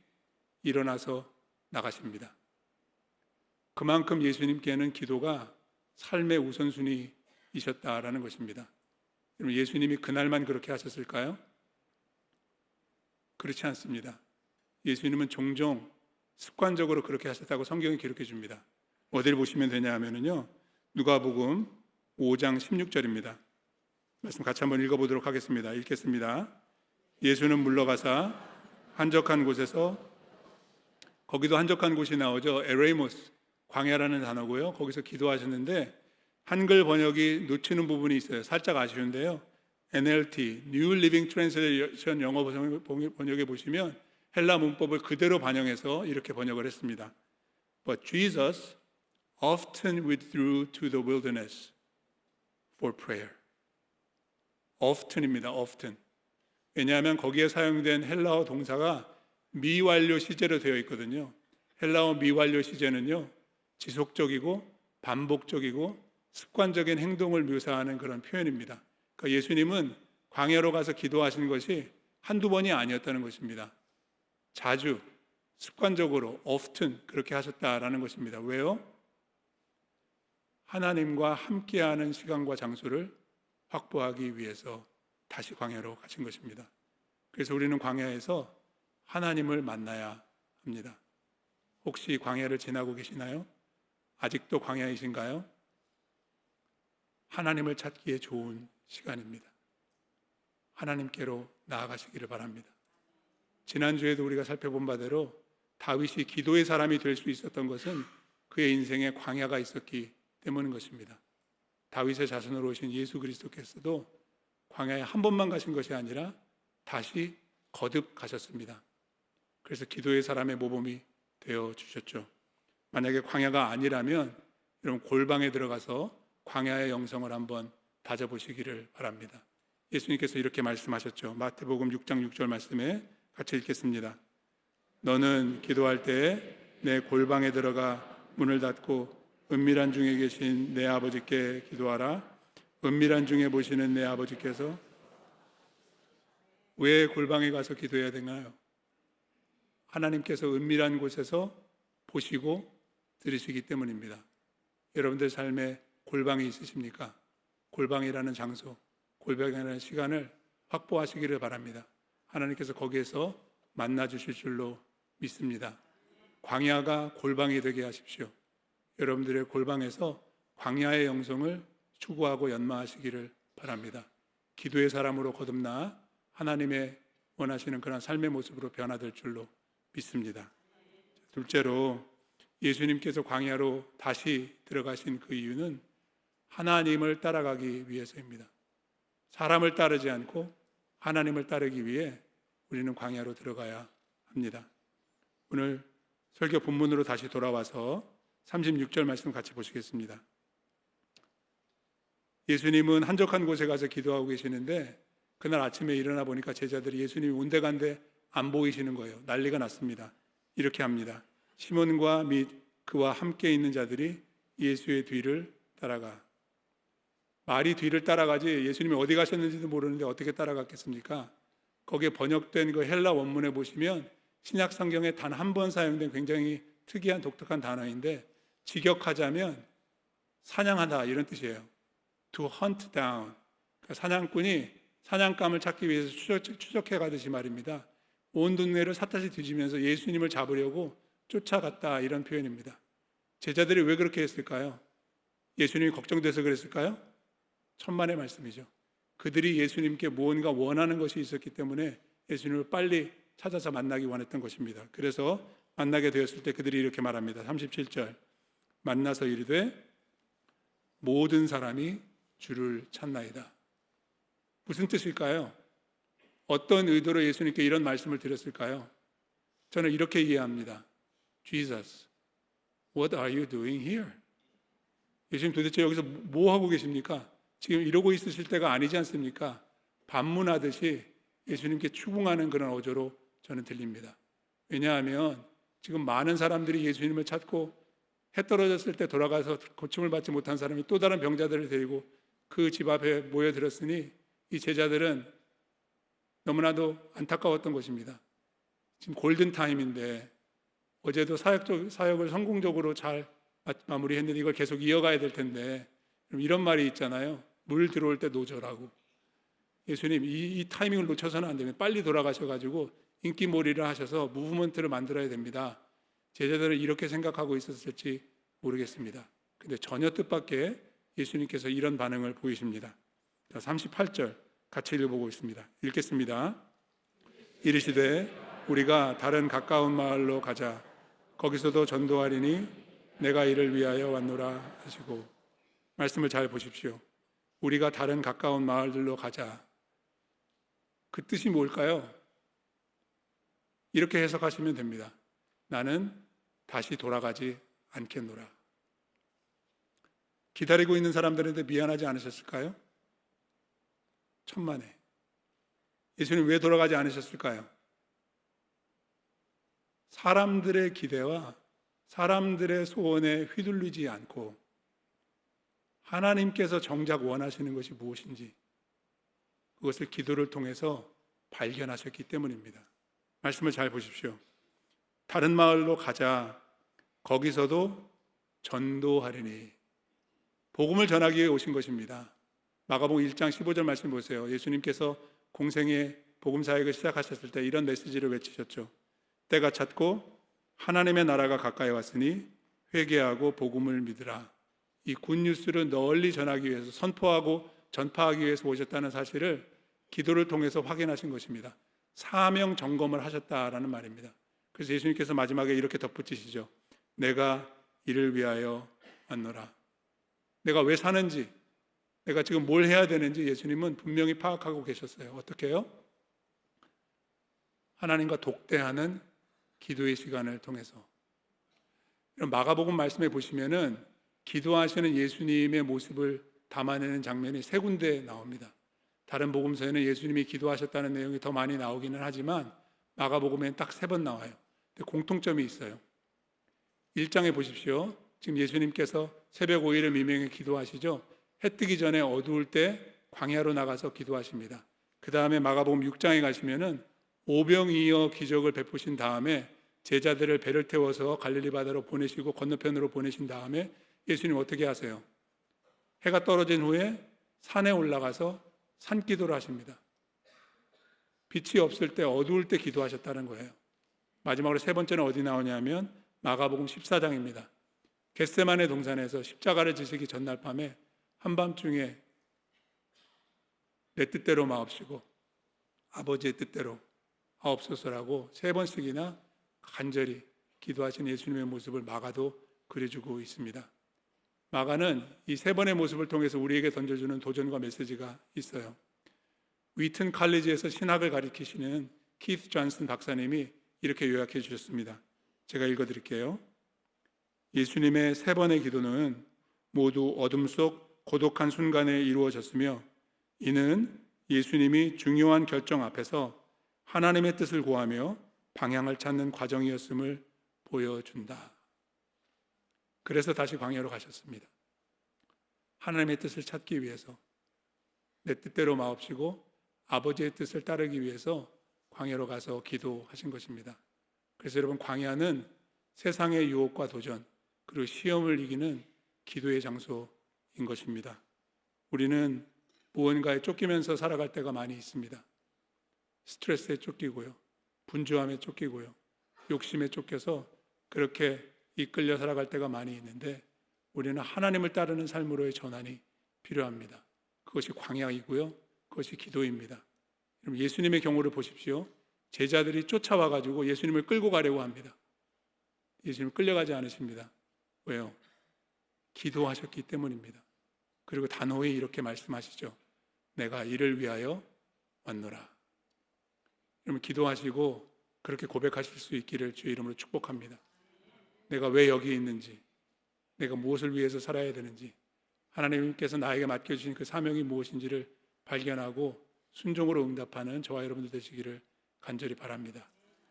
일어나서 나가십니다. 그만큼 예수님께는 기도가 삶의 우선순위이셨다라는 것입니다. 여러분, 예수님이 그날만 그렇게 하셨을까요? 그렇지 않습니다. 예수님은 종종 습관적으로 그렇게 하셨다고 성경이 기록해 줍니다. 어디를 보시면 되냐 하면은요, 누가복음 5장 16절입니다. 말씀 같이 한번 읽어보도록 하겠습니다. 읽겠습니다. 예수는 물러가사 한적한 곳에서, 거기도 한적한 곳이 나오죠. 에레이모스, 광야라는 단어고요. 거기서 기도하셨는데 한글 번역이 놓치는 부분이 있어요. 살짝 아쉬운데요. NLT, New Living Translation 영어 번역에 보시면 헬라 문법을 그대로 반영해서 이렇게 번역을 했습니다. But Jesus often withdrew to the wilderness for prayer. often입니다. often. 왜냐하면 거기에 사용된 헬라어 동사가 미완료 시제로 되어 있거든요. 헬라어 미완료 시제는요, 지속적이고 반복적이고 습관적인 행동을 묘사하는 그런 표현입니다. 그러니까 예수님은 광야로 가서 기도하신 것이 한두 번이 아니었다는 것입니다. 자주, 습관적으로, often 그렇게 하셨다라는 것입니다. 왜요? 하나님과 함께하는 시간과 장소를 확보하기 위해서 다시 광야로 가신 것입니다. 그래서 우리는 광야에서 하나님을 만나야 합니다. 혹시 광야를 지나고 계시나요? 아직도 광야이신가요? 하나님을 찾기에 좋은 시간입니다. 하나님께로 나아가시기를 바랍니다. 지난주에도 우리가 살펴본 바대로 다윗이 기도의 사람이 될 수 있었던 것은 그의 인생에 광야가 있었기 때문인 것입니다. 다윗의 자손으로 오신 예수 그리스도께서도 광야에 한 번만 가신 것이 아니라 다시 거듭 가셨습니다. 그래서 기도의 사람의 모범이 되어 주셨죠. 만약에 광야가 아니라면 여러분, 골방에 들어가서 광야의 영성을 한번 다져보시기를 바랍니다. 예수님께서 이렇게 말씀하셨죠. 마태복음 6장 6절 말씀에 같이 읽겠습니다. 너는 기도할 때 내 골방에 들어가 문을 닫고 은밀한 중에 계신 내 아버지께 기도하라. 은밀한 중에 보시는 내 아버지께서. 왜 골방에 가서 기도해야 되나요? 하나님께서 은밀한 곳에서 보시고 들으시기 때문입니다. 여러분들 삶에 골방이 있으십니까? 골방이라는 장소, 골방이라는 시간을 확보하시기를 바랍니다. 하나님께서 거기에서 만나 주실 줄로 믿습니다. 광야가 골방이 되게 하십시오. 여러분들의 골방에서 광야의 영성을 추구하고 연마하시기를 바랍니다. 기도의 사람으로 거듭나 하나님의 원하시는 그런 삶의 모습으로 변화될 줄로 믿습니다. 둘째로, 예수님께서 광야로 다시 들어가신 그 이유는 하나님을 따라가기 위해서입니다. 사람을 따르지 않고 하나님을 따르기 위해 우리는 광야로 들어가야 합니다. 오늘 설교 본문으로 다시 돌아와서 36절 말씀 같이 보시겠습니다. 예수님은 한적한 곳에 가서 기도하고 계시는데 그날 아침에 일어나 보니까 제자들이 예수님이 온데간데 안 보이시는 거예요. 난리가 났습니다. 이렇게 합니다. 시몬과 및 그와 함께 있는 자들이 예수의 뒤를 따라가. 말이 뒤를 따라가지 예수님이 어디 가셨는지도 모르는데 어떻게 따라갔겠습니까? 거기에 번역된 그 헬라 원문에 보시면 신약 성경에 단 한 번 사용된 굉장히 특이한 독특한 단어인데, 직역하자면 사냥하다 이런 뜻이에요. To hunt down. 그러니까 사냥꾼이 사냥감을 찾기 위해서 추적해 가듯이 말입니다. 온 동네를 샅샅이 뒤지면서 예수님을 잡으려고 쫓아갔다, 이런 표현입니다. 제자들이 왜 그렇게 했을까요? 예수님이 걱정돼서 그랬을까요? 천만의 말씀이죠. 그들이 예수님께 무언가 원하는 것이 있었기 때문에 예수님을 빨리 찾아서 만나기 원했던 것입니다. 그래서 만나게 되었을 때 그들이 이렇게 말합니다. 37절, 만나서 이르되 모든 사람이 주를 찾나이다. 무슨 뜻일까요? 어떤 의도로 예수님께 이런 말씀을 드렸을까요? 저는 이렇게 이해합니다. Jesus, what are you doing here? 예수님 도대체 여기서 뭐 하고 계십니까? 지금 이러고 있으실 때가 아니지 않습니까? 반문하듯이 예수님께 추궁하는 그런 어조로 저는 들립니다. 왜냐하면 지금 많은 사람들이 예수님을 찾고 해 떨어졌을 때 돌아가서 고침을 받지 못한 사람이 또 다른 병자들을 데리고 그 집 앞에 모여들었으니 이 제자들은 너무나도 안타까웠던 것입니다. 지금 골든타임인데 어제도 사역을 성공적으로 잘 마무리했는데 이걸 계속 이어가야 될 텐데, 이런 말이 있잖아요. 물 들어올 때 노저라고. 예수님 이 타이밍을 놓쳐서는 안 됩니다. 빨리 돌아가셔가지고 인기몰이를 하셔서 무브먼트를 만들어야 됩니다. 제자들은 이렇게 생각하고 있었을지 모르겠습니다. 근데 전혀 뜻밖의 예수님께서 이런 반응을 보이십니다. 38절 같이 읽어보고 있습니다. 읽겠습니다. 이르시되 우리가 다른 가까운 마을로 가자. 거기서도 전도하리니 내가 이를 위하여 왔노라 하시고. 말씀을 잘 보십시오. 우리가 다른 가까운 마을들로 가자. 그 뜻이 뭘까요? 이렇게 해석하시면 됩니다. 나는 다시 돌아가지 않겠노라. 기다리고 있는 사람들한테 미안하지 않으셨을까요? 천만에. 예수님 왜 돌아가지 않으셨을까요? 사람들의 기대와 사람들의 소원에 휘둘리지 않고 하나님께서 정작 원하시는 것이 무엇인지 그것을 기도를 통해서 발견하셨기 때문입니다. 말씀을 잘 보십시오. 다른 마을로 가자. 거기서도 전도하리니. 복음을 전하기 위해 오신 것입니다. 마가복음 1장 15절 말씀 보세요. 예수님께서 공생의 복음 사역을 시작하셨을 때 이런 메시지를 외치셨죠. 때가 찼고 하나님의 나라가 가까이 왔으니 회개하고 복음을 믿으라. 이 굿뉴스를 널리 전하기 위해서, 선포하고 전파하기 위해서 오셨다는 사실을 기도를 통해서 확인하신 것입니다. 사명 점검을 하셨다라는 말입니다. 그래서 예수님께서 마지막에 이렇게 덧붙이시죠. 내가 이를 위하여 왔노라. 내가 왜 사는지, 내가 지금 뭘 해야 되는지 예수님은 분명히 파악하고 계셨어요. 어떻게 해요? 하나님과 독대하는 기도의 시간을 통해서. 이런 마가복음 말씀에 보시면은 기도하시는 예수님의 모습을 담아내는 장면이 세 군데 나옵니다. 다른 복음서에는 예수님이 기도하셨다는 내용이 더 많이 나오기는 하지만 마가복음에는 딱 3번 나와요. 근데 공통점이 있어요. 1장에 보십시오. 지금 예수님께서 새벽 5일의 미명에 기도하시죠. 해 뜨기 전에 어두울 때 광야로 나가서 기도하십니다. 그 다음에 마가복음 6장에 가시면은 오병이어 기적을 베푸신 다음에 제자들을 배를 태워서 갈릴리 바다로 보내시고 건너편으로 보내신 다음에 예수님 어떻게 하세요? 해가 떨어진 후에 산에 올라가서 산기도를 하십니다. 빛이 없을 때 어두울 때 기도하셨다는 거예요. 마지막으로 세 번째는 어디 나오냐면 마가복음 14장입니다. 겟세마네 동산에서 십자가를 지시기 전날 밤에 한밤중에 내 뜻대로 마옵시고 아버지의 뜻대로 하옵소서라고 세 번씩이나 간절히 기도하신 예수님의 모습을 마가도 그려주고 있습니다. 마가는 이 세 번의 모습을 통해서 우리에게 던져주는 도전과 메시지가 있어요. 위튼 칼리지에서 신학을 가리키시는 키스 존슨 박사님이 이렇게 요약해 주셨습니다. 제가 읽어드릴게요. 예수님의 세 번의 기도는 모두 어둠 속 고독한 순간에 이루어졌으며 이는 예수님이 중요한 결정 앞에서 하나님의 뜻을 구하며 방향을 찾는 과정이었음을 보여준다. 그래서 다시 광야로 가셨습니다. 하나님의 뜻을 찾기 위해서 내 뜻대로 마옵시고 아버지의 뜻을 따르기 위해서 광야로 가서 기도하신 것입니다. 그래서 여러분, 광야는 세상의 유혹과 도전 그리고 시험을 이기는 기도의 장소인 것입니다. 우리는 무언가에 쫓기면서 살아갈 때가 많이 있습니다. 스트레스에 쫓기고요, 분주함에 쫓기고요, 욕심에 쫓겨서 그렇게 이끌려 살아갈 때가 많이 있는데 우리는 하나님을 따르는 삶으로의 전환이 필요합니다. 그것이 광야이고요, 그것이 기도입니다. 여러분, 예수님의 경우를 보십시오. 제자들이 쫓아와가지고 예수님을 끌고 가려고 합니다. 예수님 끌려가지 않으십니다. 왜요? 기도하셨기 때문입니다. 그리고 단호히 이렇게 말씀하시죠. 내가 이를 위하여 왔노라. 여러분, 기도하시고 그렇게 고백하실 수 있기를 주의 이름으로 축복합니다. 내가 왜 여기 있는지, 내가 무엇을 위해서 살아야 되는지, 하나님께서 나에게 맡겨주신 그 사명이 무엇인지를 발견하고 순종으로 응답하는 저와 여러분들 되시기를 간절히 바랍니다.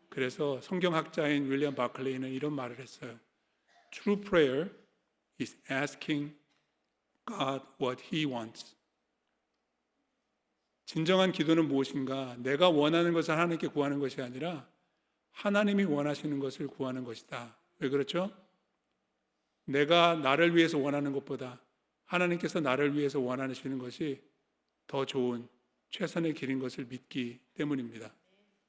그래서 성경학자인 윌리엄 바클레이는 이런 말을 했어요. True prayer is asking God what He wants. 진정한 기도는 무엇인가? 내가 원하는 것을 하나님께 구하는 것이 아니라 하나님이 원하시는 것을 구하는 것이다. 왜 그렇죠? 내가 나를 위해서 원하는 것보다 하나님께서 나를 위해서 원하시는 것이 더 좋은 최선의 길인 것을 믿기 때문입니다.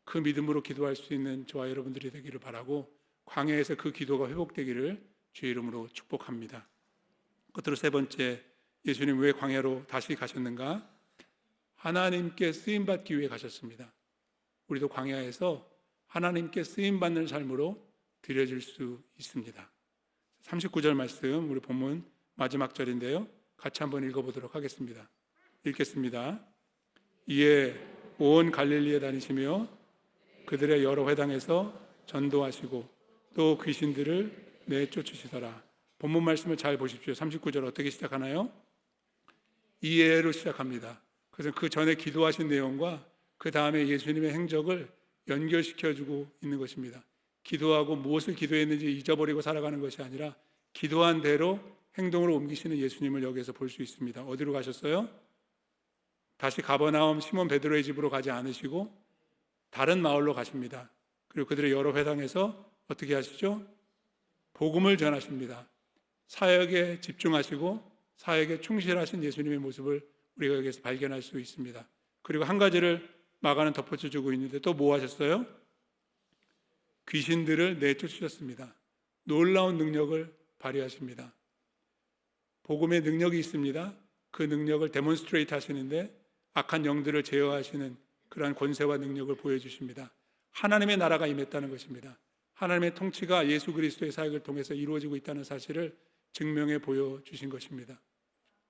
그 믿음으로 기도할 수 있는 저와 여러분들이 되기를 바라고 광야에서 그 기도가 회복되기를 주의 이름으로 축복합니다. 끝으로 세 번째, 예수님 왜 광야로 다시 가셨는가? 하나님께 쓰임받기 위해 가셨습니다. 우리도 광야에서 하나님께 쓰임받는 삶으로 드려질 수 있습니다. 39절 말씀, 우리 본문 마지막 절인데요, 같이 한번 읽어보도록 하겠습니다. 읽겠습니다. 이에 온 갈릴리에 다니시며 그들의 여러 회당에서 전도하시고 또 귀신들을 내쫓으시더라. 본문 말씀을 잘 보십시오. 39절 어떻게 시작하나요? 이에로 시작합니다. 그래서 그 전에 기도하신 내용과 그 다음에 예수님의 행적을 연결시켜주고 있는 것입니다. 기도하고 무엇을 기도했는지 잊어버리고 살아가는 것이 아니라 기도한 대로 행동으로 옮기시는 예수님을 여기에서 볼 수 있습니다. 어디로 가셨어요? 다시 가버나움 시몬 베드로의 집으로 가지 않으시고 다른 마을로 가십니다. 그리고 그들의 여러 회당에서 어떻게 하시죠? 복음을 전하십니다. 사역에 집중하시고 사역에 충실하신 예수님의 모습을 우리가 여기서 발견할 수 있습니다. 그리고 한 가지를 마가는 덧붙여주고 있는데 또 뭐 하셨어요? 귀신들을 내쫓으셨습니다. 놀라운 능력을 발휘하십니다. 복음의 능력이 있습니다. 그 능력을 데몬스트레이트 하시는데 악한 영들을 제어하시는 그러한 권세와 능력을 보여주십니다. 하나님의 나라가 임했다는 것입니다. 하나님의 통치가 예수 그리스도의 사역을 통해서 이루어지고 있다는 사실을 증명해 보여주신 것입니다.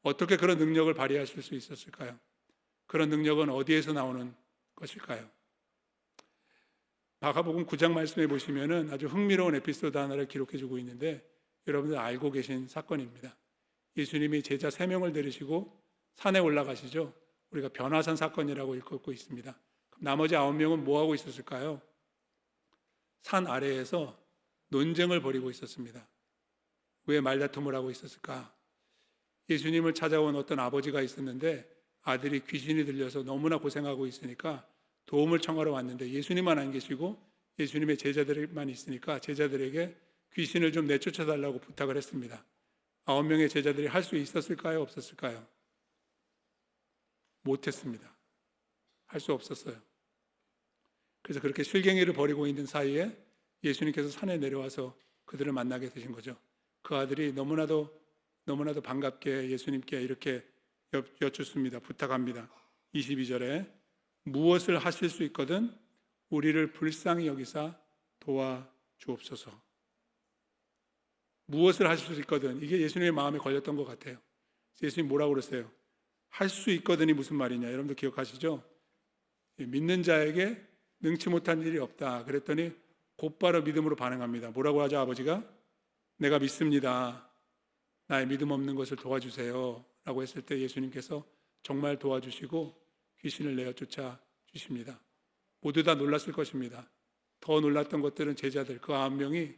어떻게 그런 능력을 발휘하실 수 있었을까요? 그런 능력은 어디에서 나오는 것일까요? 마가복음 9장 말씀해 보시면은 아주 흥미로운 에피소드 하나를 기록해 주고 있는데 여러분들 알고 계신 사건입니다. 예수님이 제자 3명을 데리시고 산에 올라가시죠. 우리가 변화산 사건이라고 읽고 있습니다. 나머지 9명은 뭐 하고 있었을까요? 산 아래에서 논쟁을 벌이고 있었습니다. 왜 말다툼을 하고 있었을까? 예수님을 찾아온 어떤 아버지가 있었는데 아들이 귀신이 들려서 너무나 고생하고 있으니까 도움을 청하러 왔는데 예수님만 안 계시고 예수님의 제자들만 있으니까 제자들에게 귀신을 좀 내쫓아달라고 부탁을 했습니다. 9명의 제자들이 할 수 있었을까요? 없었을까요? 못했습니다. 할 수 없었어요. 그래서 그렇게 실갱이를 벌이고 있는 사이에 예수님께서 산에 내려와서 그들을 만나게 되신 거죠. 그 아들이 너무나도 반갑게 예수님께 이렇게 여쭙습니다. 부탁합니다. 22절에 무엇을 하실 수 있거든 우리를 불쌍히 여기사 도와주옵소서. 무엇을 하실 수 있거든, 이게 예수님의 마음에 걸렸던 것 같아요. 예수님 뭐라고 그러세요? 할 수 있거든이 무슨 말이냐? 여러분들 기억하시죠? 믿는 자에게 능치 못한 일이 없다 그랬더니 곧바로 믿음으로 반응합니다. 뭐라고 하죠? 아버지가 내가 믿습니다, 나의 믿음 없는 것을 도와주세요 라고 했을 때 예수님께서 정말 도와주시고 귀신을 내어 쫓아 주십니다. 모두 다 놀랐을 것입니다. 더 놀랐던 것들은 제자들 그 9명이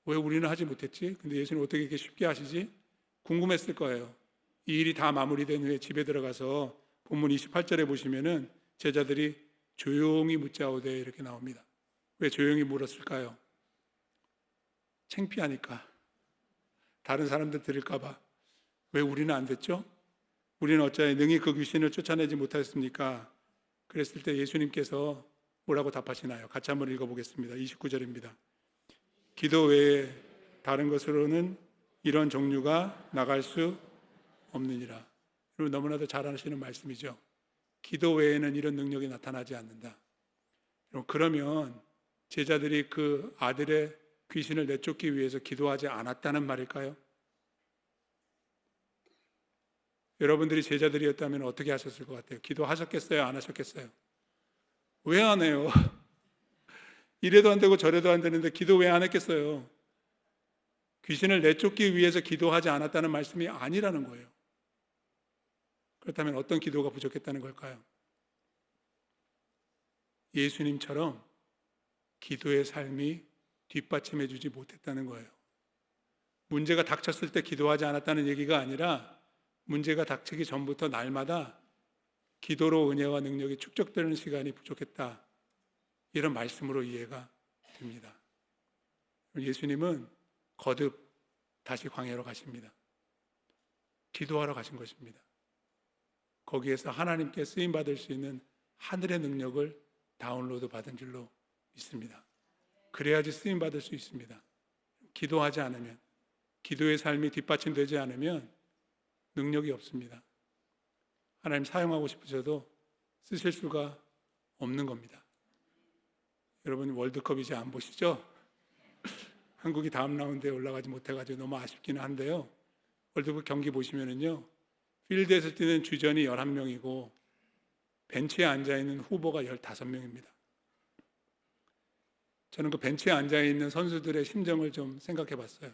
왜 우리는 하지 못했지? 근데 예수님 어떻게 이렇게 쉽게 하시지? 궁금했을 거예요. 이 일이 다 마무리된 후에 집에 들어가서 본문 28절에 보시면은 제자들이 조용히 묻자오되 이렇게 나옵니다. 왜 조용히 물었을까요? 창피하니까. 다른 사람들 들을까 봐. 왜 우리는 안 됐죠? 우리는 어찌하여 능히 그 귀신을 쫓아내지 못하였습니까? 그랬을 때 예수님께서 뭐라고 답하시나요? 같이 한번 읽어보겠습니다. 29절입니다. 기도 외에 다른 것으로는 이런 종류가 나갈 수 없느니라. 여러분 너무나도 잘 아시는 말씀이죠. 기도 외에는 이런 능력이 나타나지 않는다. 그러면 제자들이 그 아들의 귀신을 내쫓기 위해서 기도하지 않았다는 말일까요? 여러분들이 제자들이었다면 어떻게 하셨을 것 같아요? 기도하셨겠어요? 안 하셨겠어요? 왜 안 해요? 이래도 안 되고 저래도 안 되는데 기도 왜 안 했겠어요? 귀신을 내쫓기 위해서 기도하지 않았다는 말씀이 아니라는 거예요. 그렇다면 어떤 기도가 부족했다는 걸까요? 예수님처럼 기도의 삶이 뒷받침해 주지 못했다는 거예요. 문제가 닥쳤을 때 기도하지 않았다는 얘기가 아니라 문제가 닥치기 전부터 날마다 기도로 은혜와 능력이 축적되는 시간이 부족했다. 이런 말씀으로 이해가 됩니다. 예수님은 거듭 다시 광야로 가십니다. 기도하러 가신 것입니다. 거기에서 하나님께 쓰임받을 수 있는 하늘의 능력을 다운로드 받은 줄로 믿습니다. 그래야지 쓰임받을 수 있습니다. 기도하지 않으면, 기도의 삶이 뒷받침되지 않으면 능력이 없습니다. 하나님 사용하고 싶으셔도 쓰실 수가 없는 겁니다. 여러분 월드컵 이제 안 보시죠? 한국이 다음 라운드에 올라가지 못해가지고 너무 아쉽기는 한데요. 월드컵 경기 보시면은요, 필드에서 뛰는 주전이 11명이고 벤치에 앉아있는 후보가 15명입니다. 저는 그 벤치에 앉아있는 선수들의 심정을 좀 생각해 봤어요.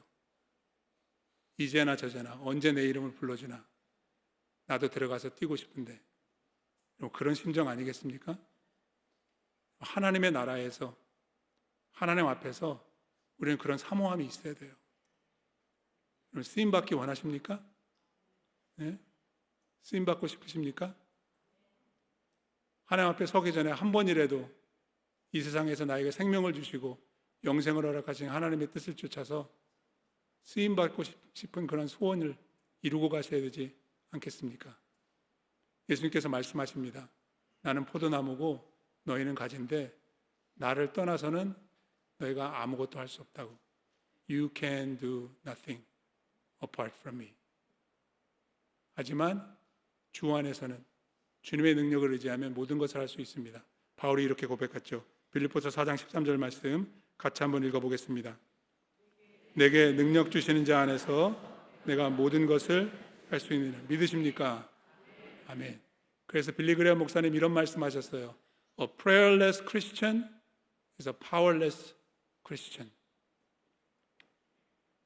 이제나 저제나 언제 내 이름을 불러주나 나도 들어가서 뛰고 싶은데, 그런 심정 아니겠습니까? 하나님의 나라에서, 하나님 앞에서 우리는 그런 사모함이 있어야 돼요. 쓰임받기 원하십니까? 네? 쓰임받고 싶으십니까? 하나님 앞에 서기 전에 한 번이라도 이 세상에서 나에게 생명을 주시고 영생을 허락하신 하나님의 뜻을 쫓아서 쓰임받고 싶은 그런 소원을 이루고 가셔야 되지 않겠습니까? 예수님께서 말씀하십니다. 나는 포도나무고 너희는 가지인데 나를 떠나서는 너희가 아무것도 할 수 없다고. You can do nothing apart from me. 하지만 주 안에서는 주님의 능력을 의지하면 모든 것을 할 수 있습니다. 바울이 이렇게 고백했죠. 빌립보서 4장 13절 말씀 같이 한번 읽어보겠습니다. 내게 능력 주시는 자 안에서 내가 모든 것을 할 수 있느냐. 믿으십니까? 아멘. 그래서 빌리그레아 목사님 이런 말씀하셨어요. A prayerless Christian is a powerless Christian.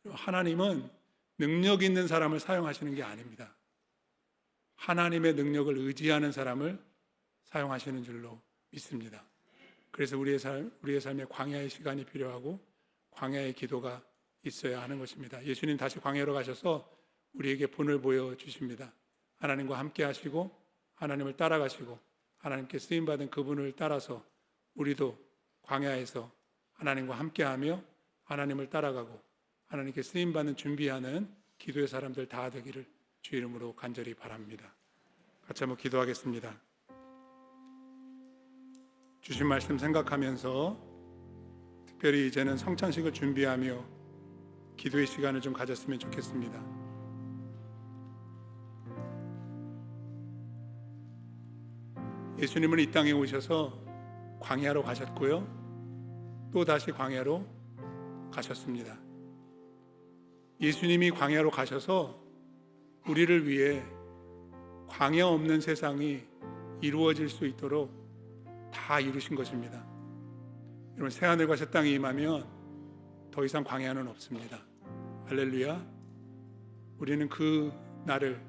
하나님은 능력 있는 사람을 사용하시는 게 아닙니다. 하나님의 능력을 의지하는 사람을 사용하시는 줄로 믿습니다. 그래서 우리의 삶에 광야의 시간이 필요하고 광야의 기도가 있어야 하는 것입니다. 예수님 다시 광야로 가셔서 우리에게 본을 보여주십니다. 하나님과 함께 하시고 하나님을 따라가시고 하나님께 쓰임받은 그분을 따라서 우리도 광야에서 하나님과 함께하며 하나님을 따라가고 하나님께 쓰임받는 준비하는 기도의 사람들 다 되기를 주 이름으로 간절히 바랍니다. 같이 한번 기도하겠습니다. 주신 말씀 생각하면서 특별히 이제는 성찬식을 준비하며 기도의 시간을 좀 가졌으면 좋겠습니다. 예수님은 이 땅에 오셔서 광야로 가셨고요, 또 다시 광야로 가셨습니다. 예수님이 광야로 가셔서 우리를 위해 광야 없는 세상이 이루어질 수 있도록 다 이루신 것입니다. 여러분, 새하늘과 새 땅이 임하면 더 이상 광야는 없습니다. 할렐루야. 우리는 그 날을,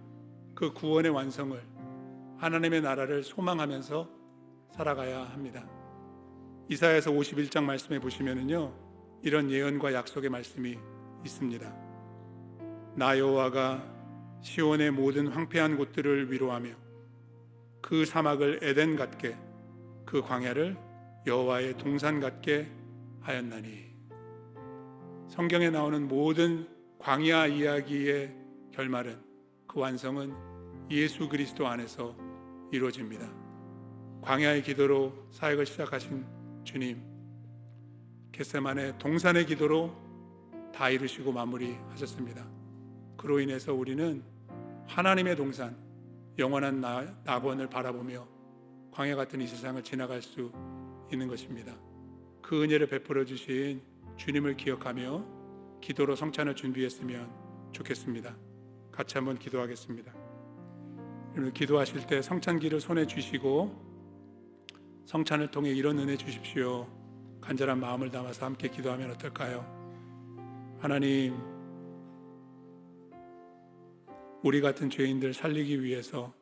그 구원의 완성을, 하나님의 나라를 소망하면서 살아가야 합니다. 이사야서 51장 말씀에 보시면은요, 이런 예언과 약속의 말씀이 있습니다. 나 여호와가 시온의 모든 황폐한 곳들을 위로하며 그 사막을 에덴 같게, 그 광야를 여호와의 동산 같게 하였나니. 성경에 나오는 모든 광야 이야기의 결말은, 그 완성은 예수 그리스도 안에서 이루어집니다. 광야의 기도로 사역을 시작하신 주님, 겟세마네 동산의 기도로 다 이루시고 마무리하셨습니다. 그로 인해서 우리는 하나님의 동산, 영원한 낙원을 바라보며 광야 같은 이 세상을 지나갈 수 있는 것입니다. 그 은혜를 베풀어 주신 주님을 기억하며 기도로 성찬을 준비했으면 좋겠습니다. 같이 한번 기도하겠습니다. 여러분, 기도하실 때 성찬기를 손에 쥐시고 성찬을 통해 이런 은혜 주십시오, 간절한 마음을 담아서 함께 기도하면 어떨까요? 하나님, 우리 같은 죄인들 살리기 위해서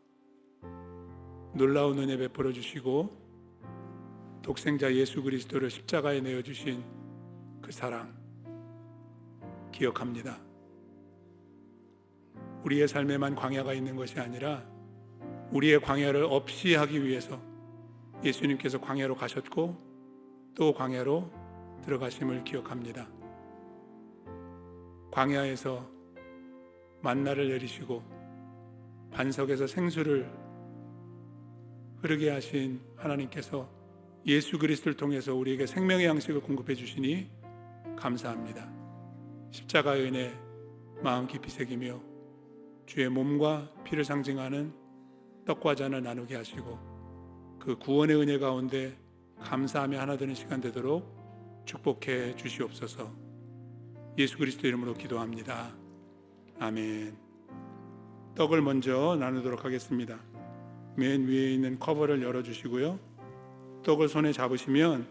놀라운 은혜 베풀어 주시고 독생자 예수 그리스도를 십자가에 내어주신 그 사랑 기억합니다. 우리의 삶에만 광야가 있는 것이 아니라 우리의 광야를 없이 하기 위해서 예수님께서 광야로 가셨고 또 광야로 들어가심을 기억합니다. 광야에서 만나를 내리시고 반석에서 생수를 흐르게 하신 하나님께서 예수 그리스도를 통해서 우리에게 생명의 양식을 공급해 주시니 감사합니다. 십자가의 은혜 마음 깊이 새기며 주의 몸과 피를 상징하는 떡과 잔을 나누게 하시고 그 구원의 은혜 가운데 감사하며 하나 되는 시간 되도록 축복해 주시옵소서. 예수 그리스도 이름으로 기도합니다. 아멘. 떡을 먼저 나누도록 하겠습니다. 맨 위에 있는 커버를 열어주시고요, 떡을 손에 잡으시면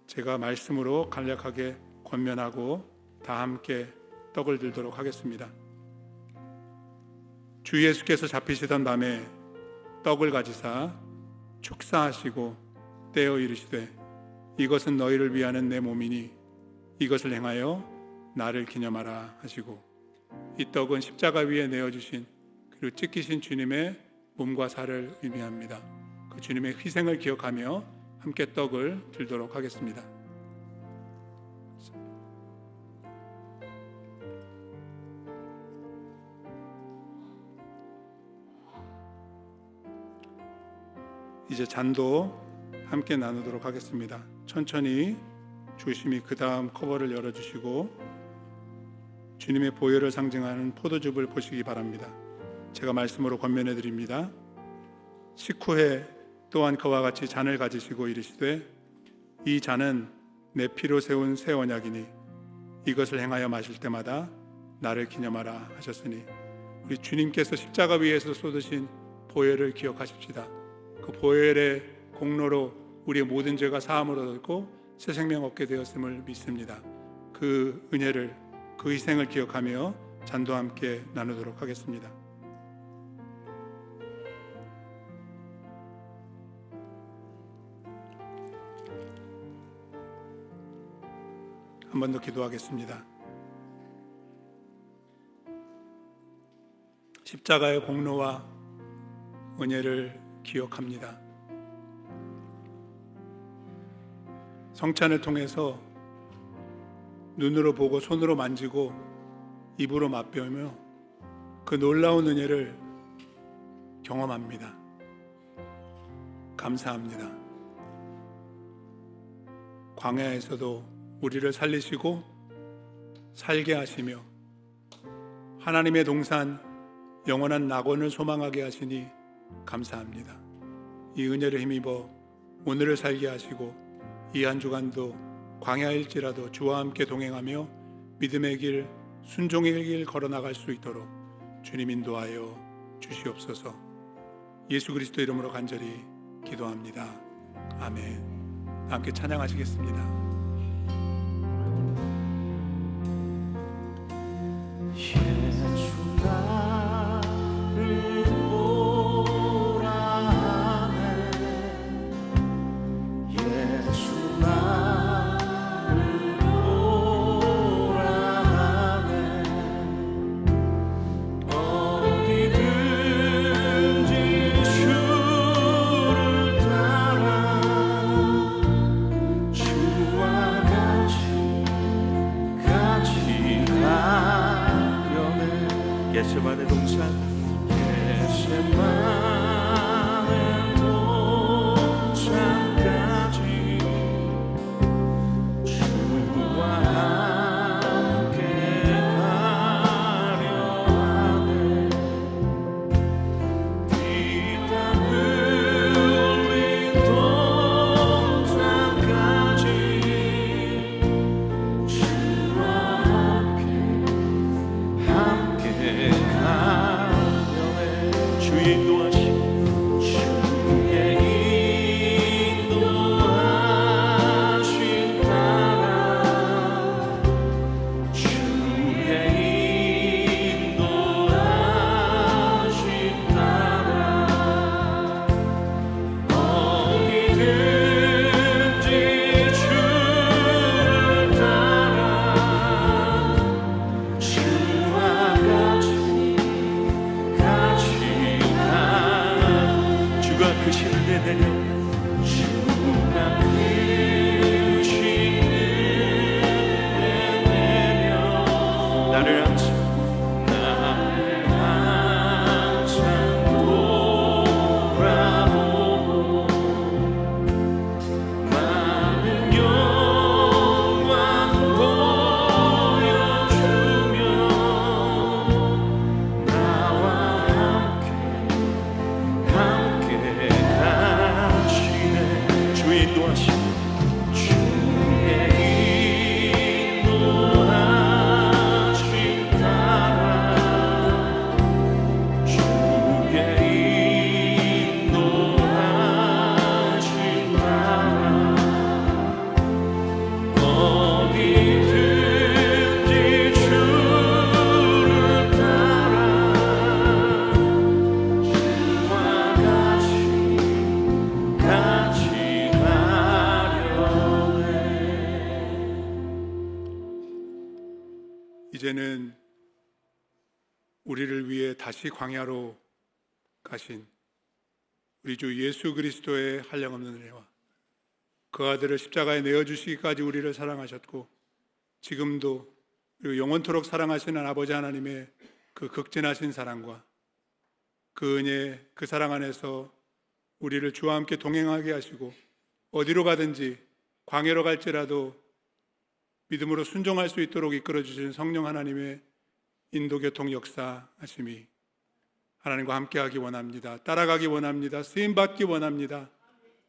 제가 말씀으로 간략하게 권면하고 다 함께 떡을 들도록 하겠습니다. 주 예수께서 잡히시던 밤에 떡을 가지사 축사하시고 떼어 이르시되 이것은 너희를 위하는 내 몸이니 이것을 행하여 나를 기념하라 하시고, 이 떡은 십자가 위에 내어주신 그리고 찢기신 주님의 몸과 살을 의미합니다. 그 주님의 희생을 기억하며 함께 떡을 들도록 하겠습니다. 이제 잔도 함께 나누도록 하겠습니다. 천천히 조심히 그 다음 커버를 열어주시고 주님의 보혈을 상징하는 포도즙을 보시기 바랍니다. 제가 말씀으로 권면해 드립니다. 식후에 또한 그와 같이 잔을 가지시고 이르시되 이 잔은 내 피로 세운 새 언약이니 이것을 행하여 마실 때마다 나를 기념하라 하셨으니, 우리 주님께서 십자가 위에서 쏟으신 보혈을 기억하십시다. 그 보혈의 공로로 우리의 모든 죄가 사함을 얻었고 새 생명 얻게 되었음을 믿습니다. 그 은혜를, 그 희생을 기억하며 잔도 함께 나누도록 하겠습니다. 한 번 더 기도하겠습니다. 십자가의 공로와 은혜를 기억합니다. 성찬을 통해서 눈으로 보고 손으로 만지고 입으로 맛보며 그 놀라운 은혜를 경험합니다. 감사합니다. 광야에서도 우리를 살리시고 살게 하시며 하나님의 동산 영원한 낙원을 소망하게 하시니 감사합니다. 이 은혜를 힘입어 오늘을 살게 하시고 이 한 주간도 광야일지라도 주와 함께 동행하며 믿음의 길, 순종의 길 걸어나갈 수 있도록 주님 인도하여 주시옵소서. 예수 그리스도 이름으로 간절히 기도합니다. 아멘. 함께 찬양하시겠습니다. 예수 나를 보라 하네 예수 나를 보라 하네 어디든지 주를 따라 주와 같이 가려네 겟세마네 동산 겟세마네 동산까지 주와 함께 가려 하네 뒷땅 흘린 동산까지 주와 함께 가려네 주의 인도하심 주의 인도하심 따라 주의 인도하심 따라 어디든지 주를 따라 주와 같이 가 주가 크신 데 내려 주가 크신 데 내려 나를 항상 돌아보고 많은 영광 보여주며 나와 함께 가시네 주의 인도하심 주의 인도하심 따라 주의 인도하심 따라 어디든지 주를 따라 주와 같이 가려네 이제는 우리를 위해 다시 광야로 가신 우리 주 예수 그리스도의 한량없는 은혜와 그 아들을 십자가에 내어주시기까지 우리를 사랑하셨고 지금도 그리고 영원토록 사랑하시는 아버지 하나님의 그 극진하신 사랑과 그 은혜, 그 사랑 안에서 우리를 주와 함께 동행하게 하시고 어디로 가든지 광야로 갈지라도 믿음으로 순종할 수 있도록 이끌어 주시는 성령 하나님의 인도 교통 역사하심이 하나님과 함께하기 원합니다. 따라가기 원합니다. 쓰임 받기 원합니다.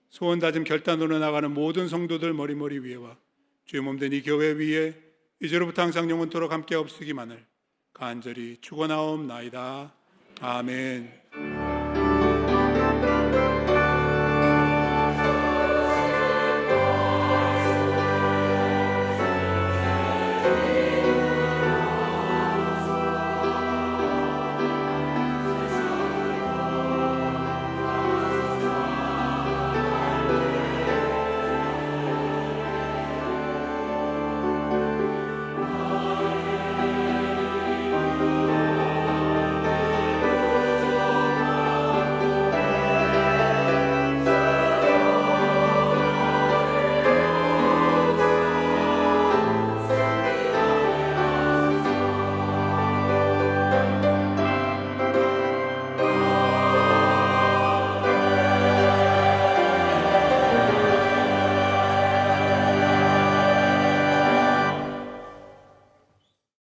소원 다짐 결단으로 나가는 모든 성도들 머리머리 위에와 주의 몸된 이 교회 위에 이제로부터 항상 영원토록 함께 없으기만을 간절히 축원하옵나이다. 아멘.